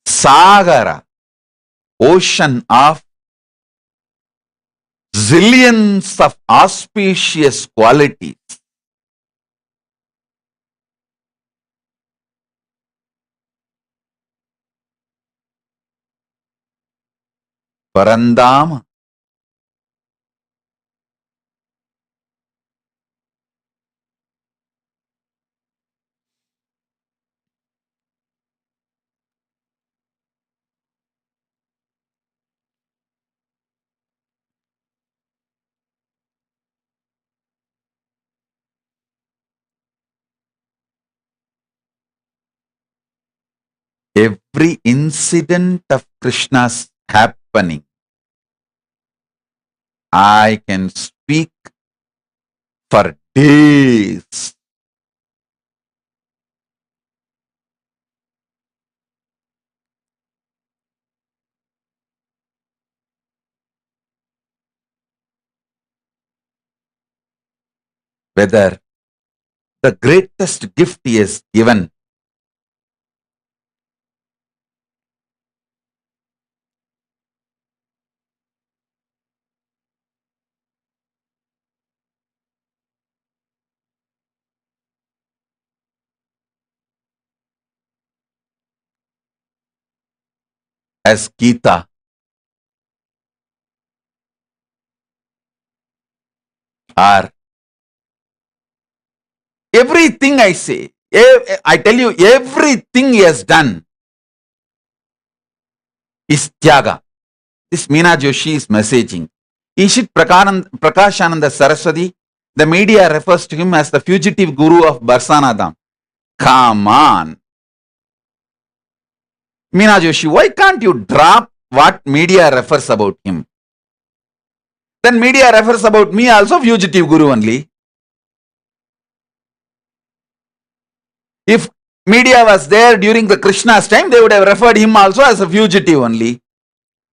Sagara, ocean of zillions of auspicious qualities. Parandama. Every incident of Krishna's happening, I can speak for days. Whether the greatest gift he has given as Gita, or everything I say, I tell you, everything he has done is Tyaga. This Meena Joshi is messaging. Ishit Prakashananda Saraswati, the media refers to him as the fugitive guru of Barsana Dham. Come on. Meena Joshi, why can't you drop what media refers about him? Then media refers about me also fugitive guru only. If media was there during the Krishna's time, they would have referred him also as a fugitive only.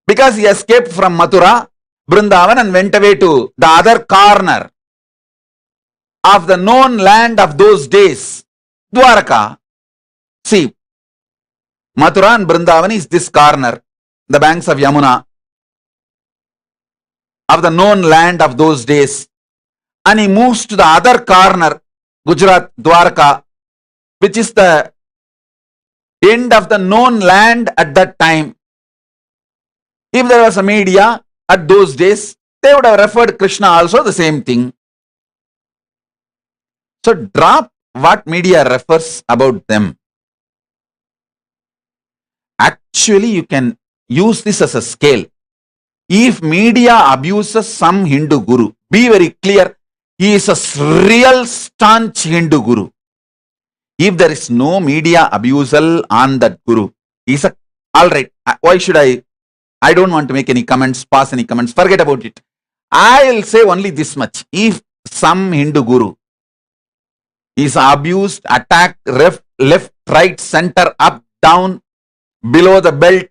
Because he escaped from Mathura, Vrindavan and went away to the other corner of the known land of those days, Dwaraka. See, Mathura and Vrindavan is this corner, the banks of Yamuna, of the known land of those days. And he moves to the other corner, Gujarat, Dwarka, which is the end of the known land at that time. If there was a media at those days, they would have referred Krishna also the same thing. So drop what media refers about them. Actually, you can use this as a scale. If media abuses some Hindu guru, be very clear, he is a real staunch Hindu guru. If there is no media abusal on that guru, he's a, all right, why should I don't want to make any comments, pass any comments, forget about it. I'll say only this much. If some Hindu guru is abused, attacked, left, right, center, up, down, below the belt,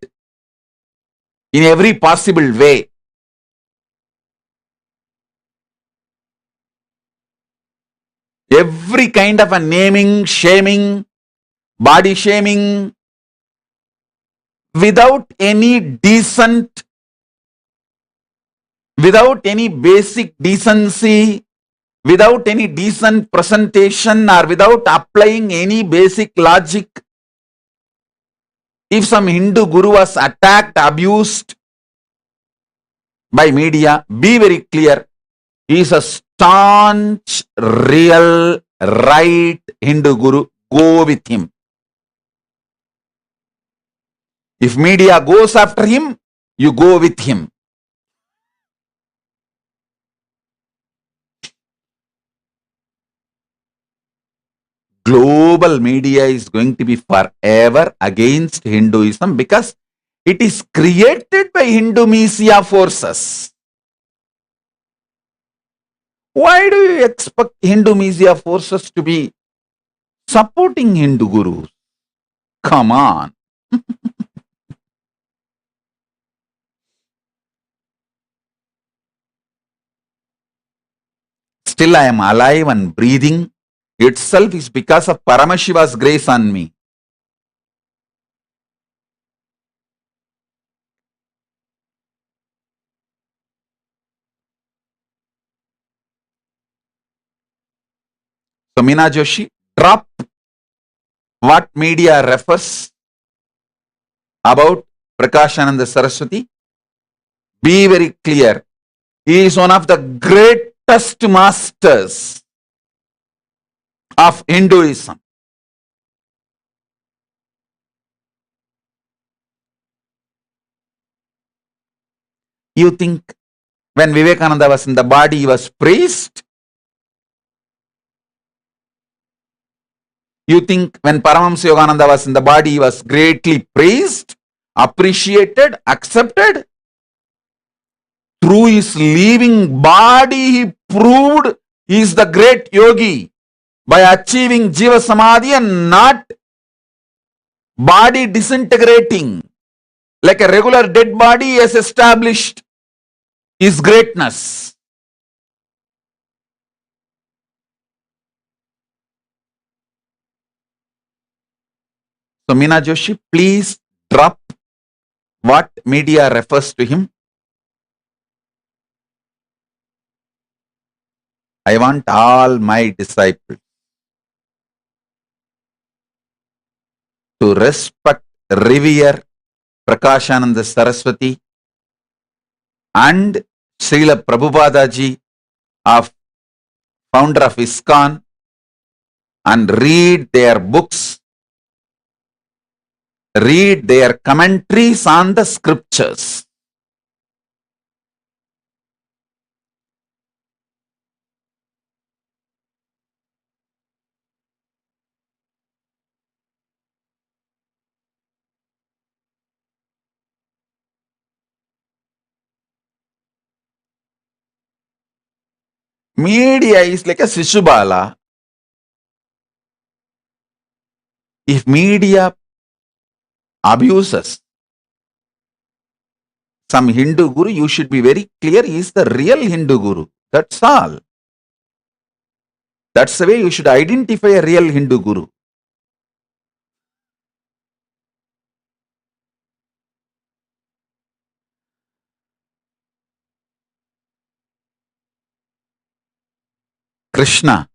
in every possible way, every kind of a naming, shaming, body shaming, without any decent, without any basic decency, without any decent presentation, or without applying any basic logic. If some Hindu guru was attacked, abused by media, be very clear, he is a staunch, real, right Hindu guru. Go with him. If media goes after him, you go with him. Global media is going to be forever against Hinduism because it is created by Hindu Messiah forces. Why do you expect Hindu Messiah forces to be supporting Hindu gurus? Come on. Still I am alive and breathing itself is because of Paramashiva's grace on me. So Meena Joshi, drop what media refers about Prakashananda Saraswati. Be very clear. He is one of the greatest masters of Hinduism. You think when Vivekananda was in the body, he was praised? You think when Paramahamsa Yogananda was in the body, he was greatly praised, appreciated, accepted? Through his living body, he proved he is the great yogi by achieving Jiva Samadhi and not body disintegrating. Like a regular dead body, he has established his greatness. So Meena Joshi, please drop what media refers to him. I want all my disciples to respect, revere Prakashananda Saraswati and Srila Prabhupada ji, of founder of ISKCON, and read their books, read their commentaries on the scriptures. Media is like a Shishubala. If media abuses some Hindu guru, you should be very clear he is the real Hindu guru. That's all. That's the way you should identify a real Hindu guru. Krishna.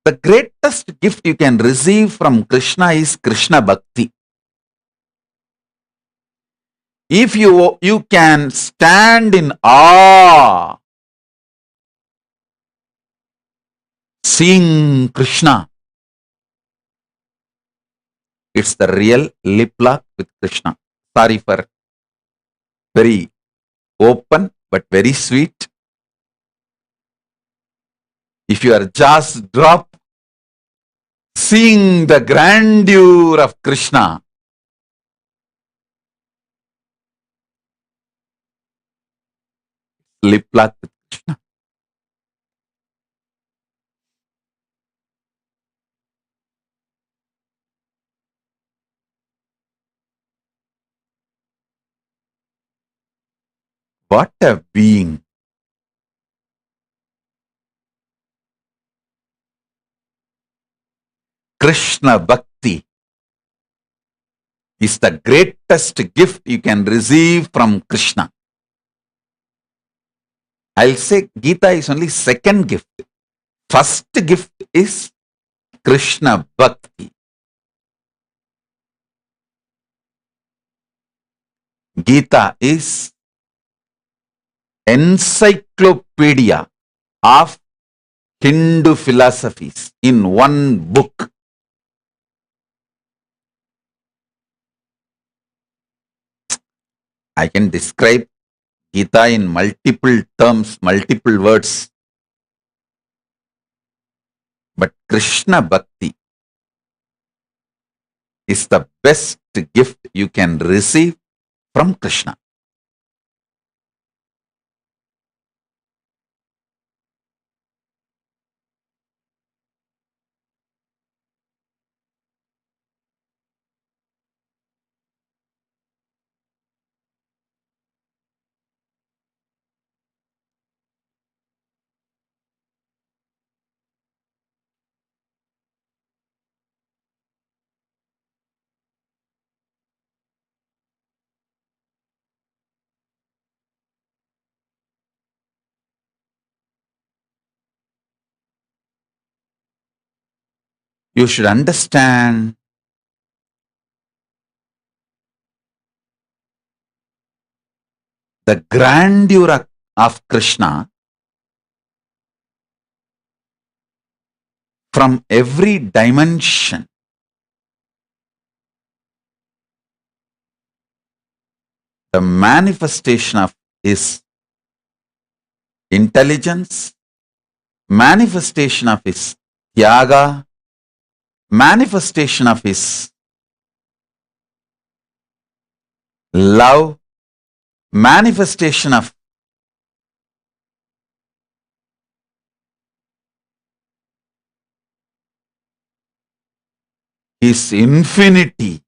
The greatest gift you can receive from Krishna is Krishna Bhakti. If you can stand in awe, seeing Krishna, it's the real lip lock with Krishna. Sorry for very open but very sweet. If your jaws drop, seeing the grandeur of Krishna, lip lock with Krishna. What a being. Krishna Bhakti is the greatest gift you can receive from Krishna. I'll say Gita is only second gift. First gift is Krishna Bhakti. Gita is encyclopedia of Hindu philosophies in one book. I can describe Gita in multiple terms, multiple words. But Krishna Bhakti is the best gift you can receive from Krishna. You should understand the grandeur of Krishna from every dimension. The manifestation of his intelligence, manifestation of his tyaga, manifestation of his love, manifestation of his infinity.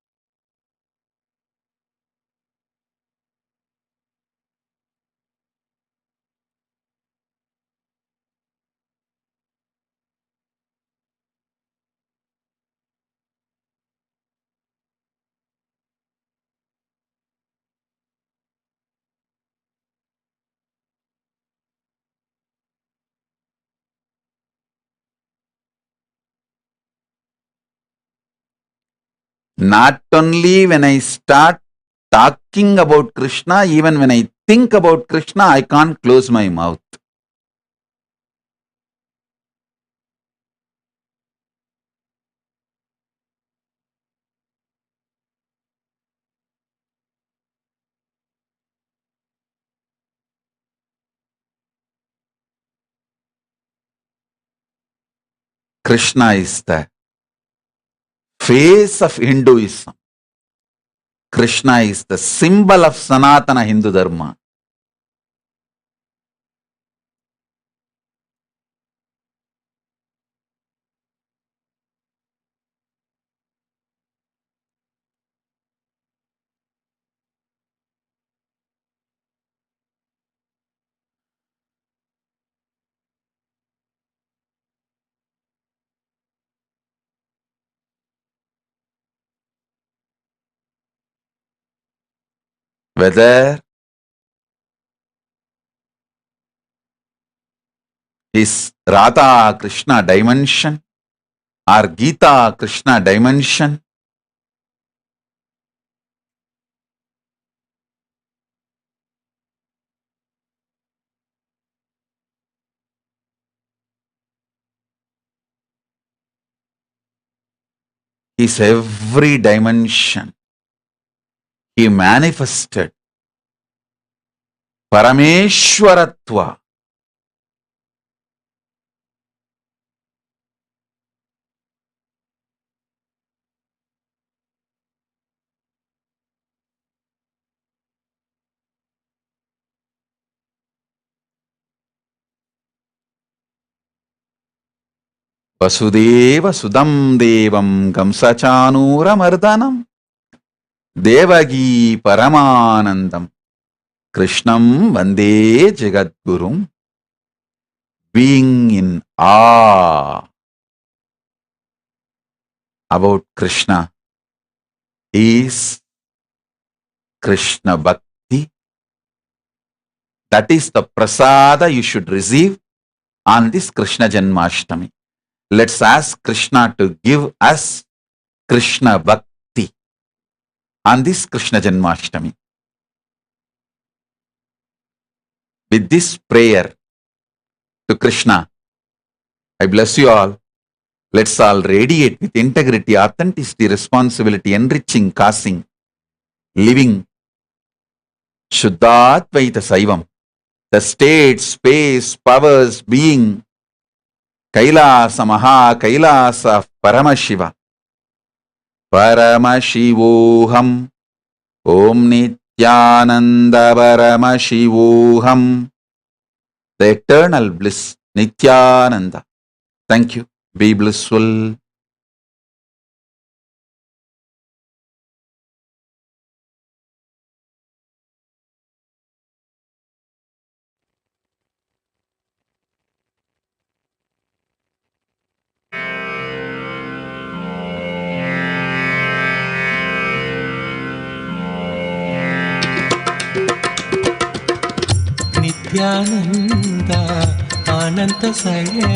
Not only when I start talking about Krishna, even when I think about Krishna, I can't close my mouth. Krishna is the face of Hinduism. Krishna is the symbol of Sanatana Hindu Dharma. whether is Radha Krishna dimension or Gita Krishna dimension, is every dimension. He manifested Parameshwaratva. Vasudeva Sudam Devam Kamsachanura Mardanam Devagi Paramanandam Krishnam Vande Jagadgurum. Being in awe about Krishna is Krishna Bhakti. That is the prasada you should receive on this Krishna Janmashtami. Let's ask Krishna to give us Krishna Bhakti on this Krishna Janmashtami. With this prayer to Krishna, I bless you all. Let's all radiate with integrity, authenticity, responsibility, enriching, causing, living Shuddhadvaita Saivam, the state, space, powers, being, Kailasa, Maha Kailasa of Paramashiva. Paramashivoham, Om Nityananda Paramashivoham, the eternal bliss, Nityananda. Thank you. Be blissful. Nityanand आनंद सय